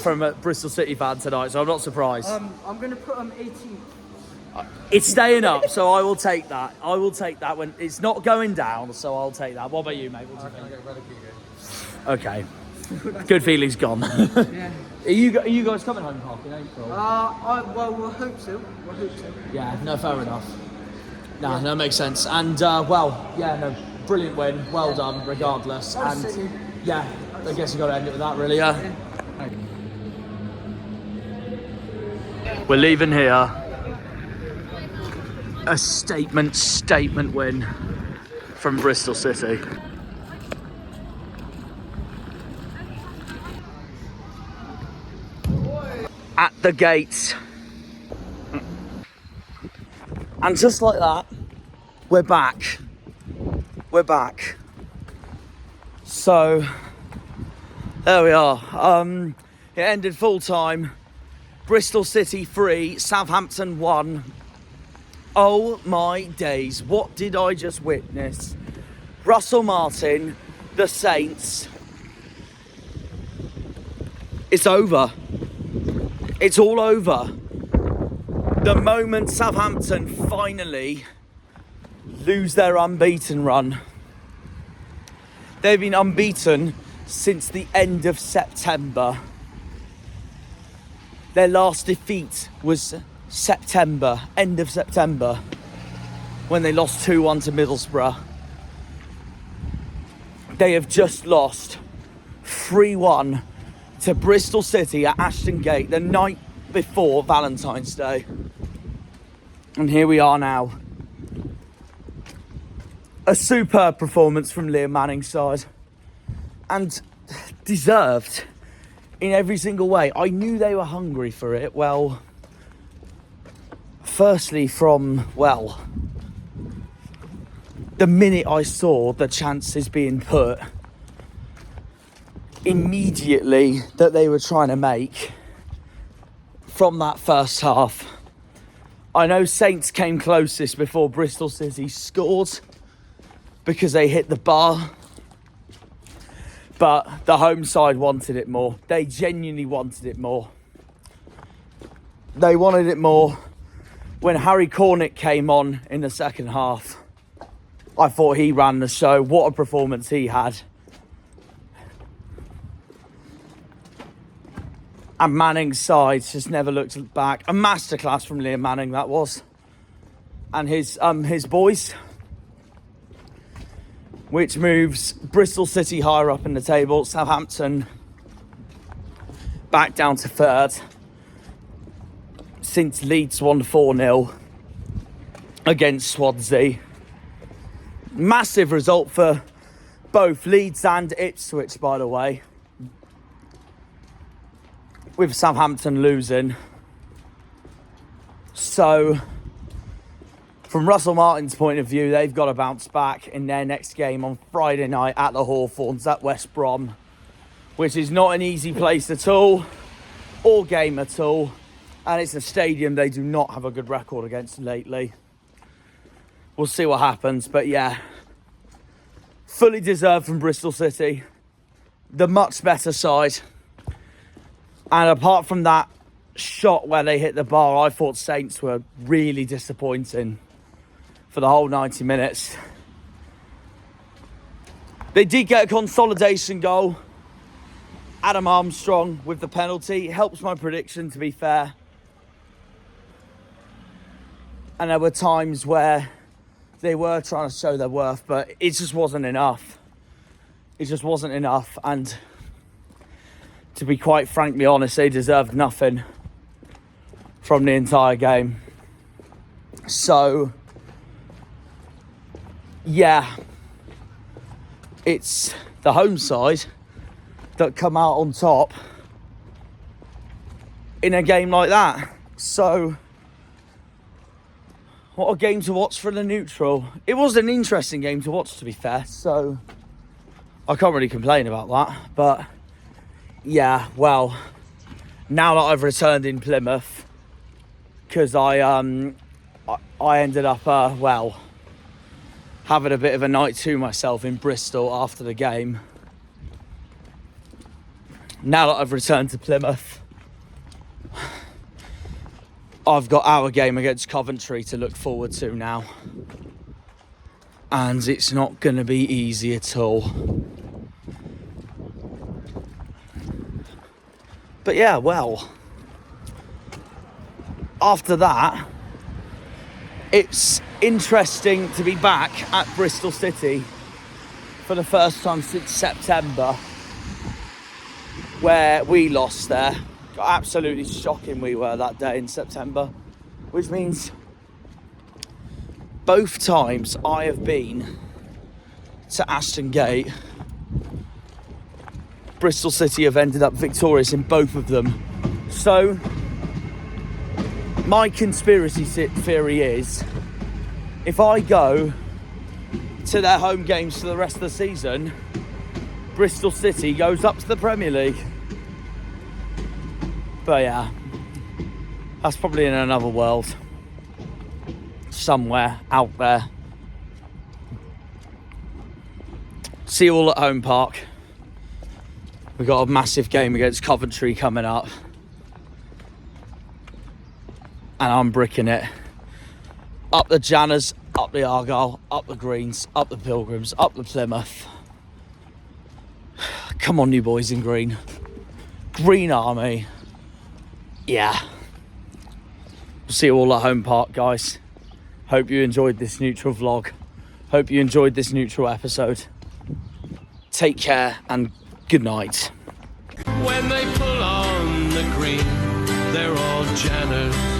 from a Bristol City fan tonight, so I'm not surprised. I'm going to put them 18th. It's staying up, so I will take that. I will take that when it's not going down, so I'll take that. What about you, mate? What do you think? Okay. Good feelings gone. Yeah. Are you guys coming home, Park, in April? We'll hope so. Yeah, no, fair enough. No, that makes sense. And, brilliant win. Well done, regardless. And, yeah, I guess you got to end it with that, really, yeah. We're leaving here. A statement win from Bristol City. At the gates. And just like that, we're back. So, there we are. It ended full time. Bristol City 3, Southampton 1. Oh my days, what did I just witness? Russell Martin, the Saints. It's over. It's all over. The moment Southampton finally lose their unbeaten run. They've been unbeaten since the end of September. Their last defeat was September, end of September, when they lost 2-1 to Middlesbrough. They have just lost 3-1 to Bristol City at Ashton Gate the night before Valentine's Day. And here we are now. A superb performance from Liam Manning's side. And deserved in every single way. I knew they were hungry for it. Well, firstly from, well, the minute I saw the chances being put immediately that they were trying to make from that first half. I know Saints came closest before Bristol City scored because they hit the bar, but the home side wanted it more. They genuinely wanted it more. They wanted it more. When Harry Cornish came on in the second half, I thought he ran the show. What a performance he had. And Manning's side just never looked back. A masterclass from Liam Manning, that was. And his boys, which moves Bristol City higher up in the table. Southampton back down to third since Leeds won 4-0 against Swansea. Massive result for both Leeds and Ipswich, by the way, with Southampton losing. So, from Russell Martin's point of view, they've got to bounce back in their next game on Friday night at the Hawthorns at West Brom, which is not an easy place at all, or game at all, and it's a stadium they do not have a good record against lately. We'll see what happens, but yeah, fully deserved from Bristol City, the much better side. And apart from that shot where they hit the bar, I thought Saints were really disappointing for the whole 90 minutes. They did get a consolidation goal. Adam Armstrong with the penalty. Helps my prediction, to be fair. And there were times where they were trying to show their worth, but it just wasn't enough. It just wasn't enough. And to be quite frankly honest, they deserved nothing from the entire game. So, yeah, it's the home side that come out on top in a game like that. So, what a game to watch for the neutral. It was an interesting game to watch, to be fair, so I can't really complain about that. But yeah, well, now that I've returned in Plymouth, because I ended up, well, having a bit of a night to myself in Bristol after the game. Now that I've returned to Plymouth, I've got our game against Coventry to look forward to now. And it's not going to be easy at all. But yeah, well, after that, it's interesting to be back at Bristol City for the first time since September, where we lost there. Absolutely shocking we were that day in September, which means both times I have been to Ashton Gate, Bristol City have ended up victorious in both of them. So my conspiracy theory is, if I go to their home games for the rest of the season, Bristol City goes up to the Premier League. But yeah, that's probably in another world. somewhere out there. See you all at Home Park. We've got a massive game against Coventry coming up. And I'm bricking it. Up the Janners, up the Argyle, up the Greens, up the Pilgrims, up the Plymouth. Come on, you boys in green. Green Army. Yeah. We'll see you all at Home Park, guys. Hope you enjoyed this neutral vlog. Hope you enjoyed this neutral episode. Take care and good night. When they pull on the green, they're all Janners.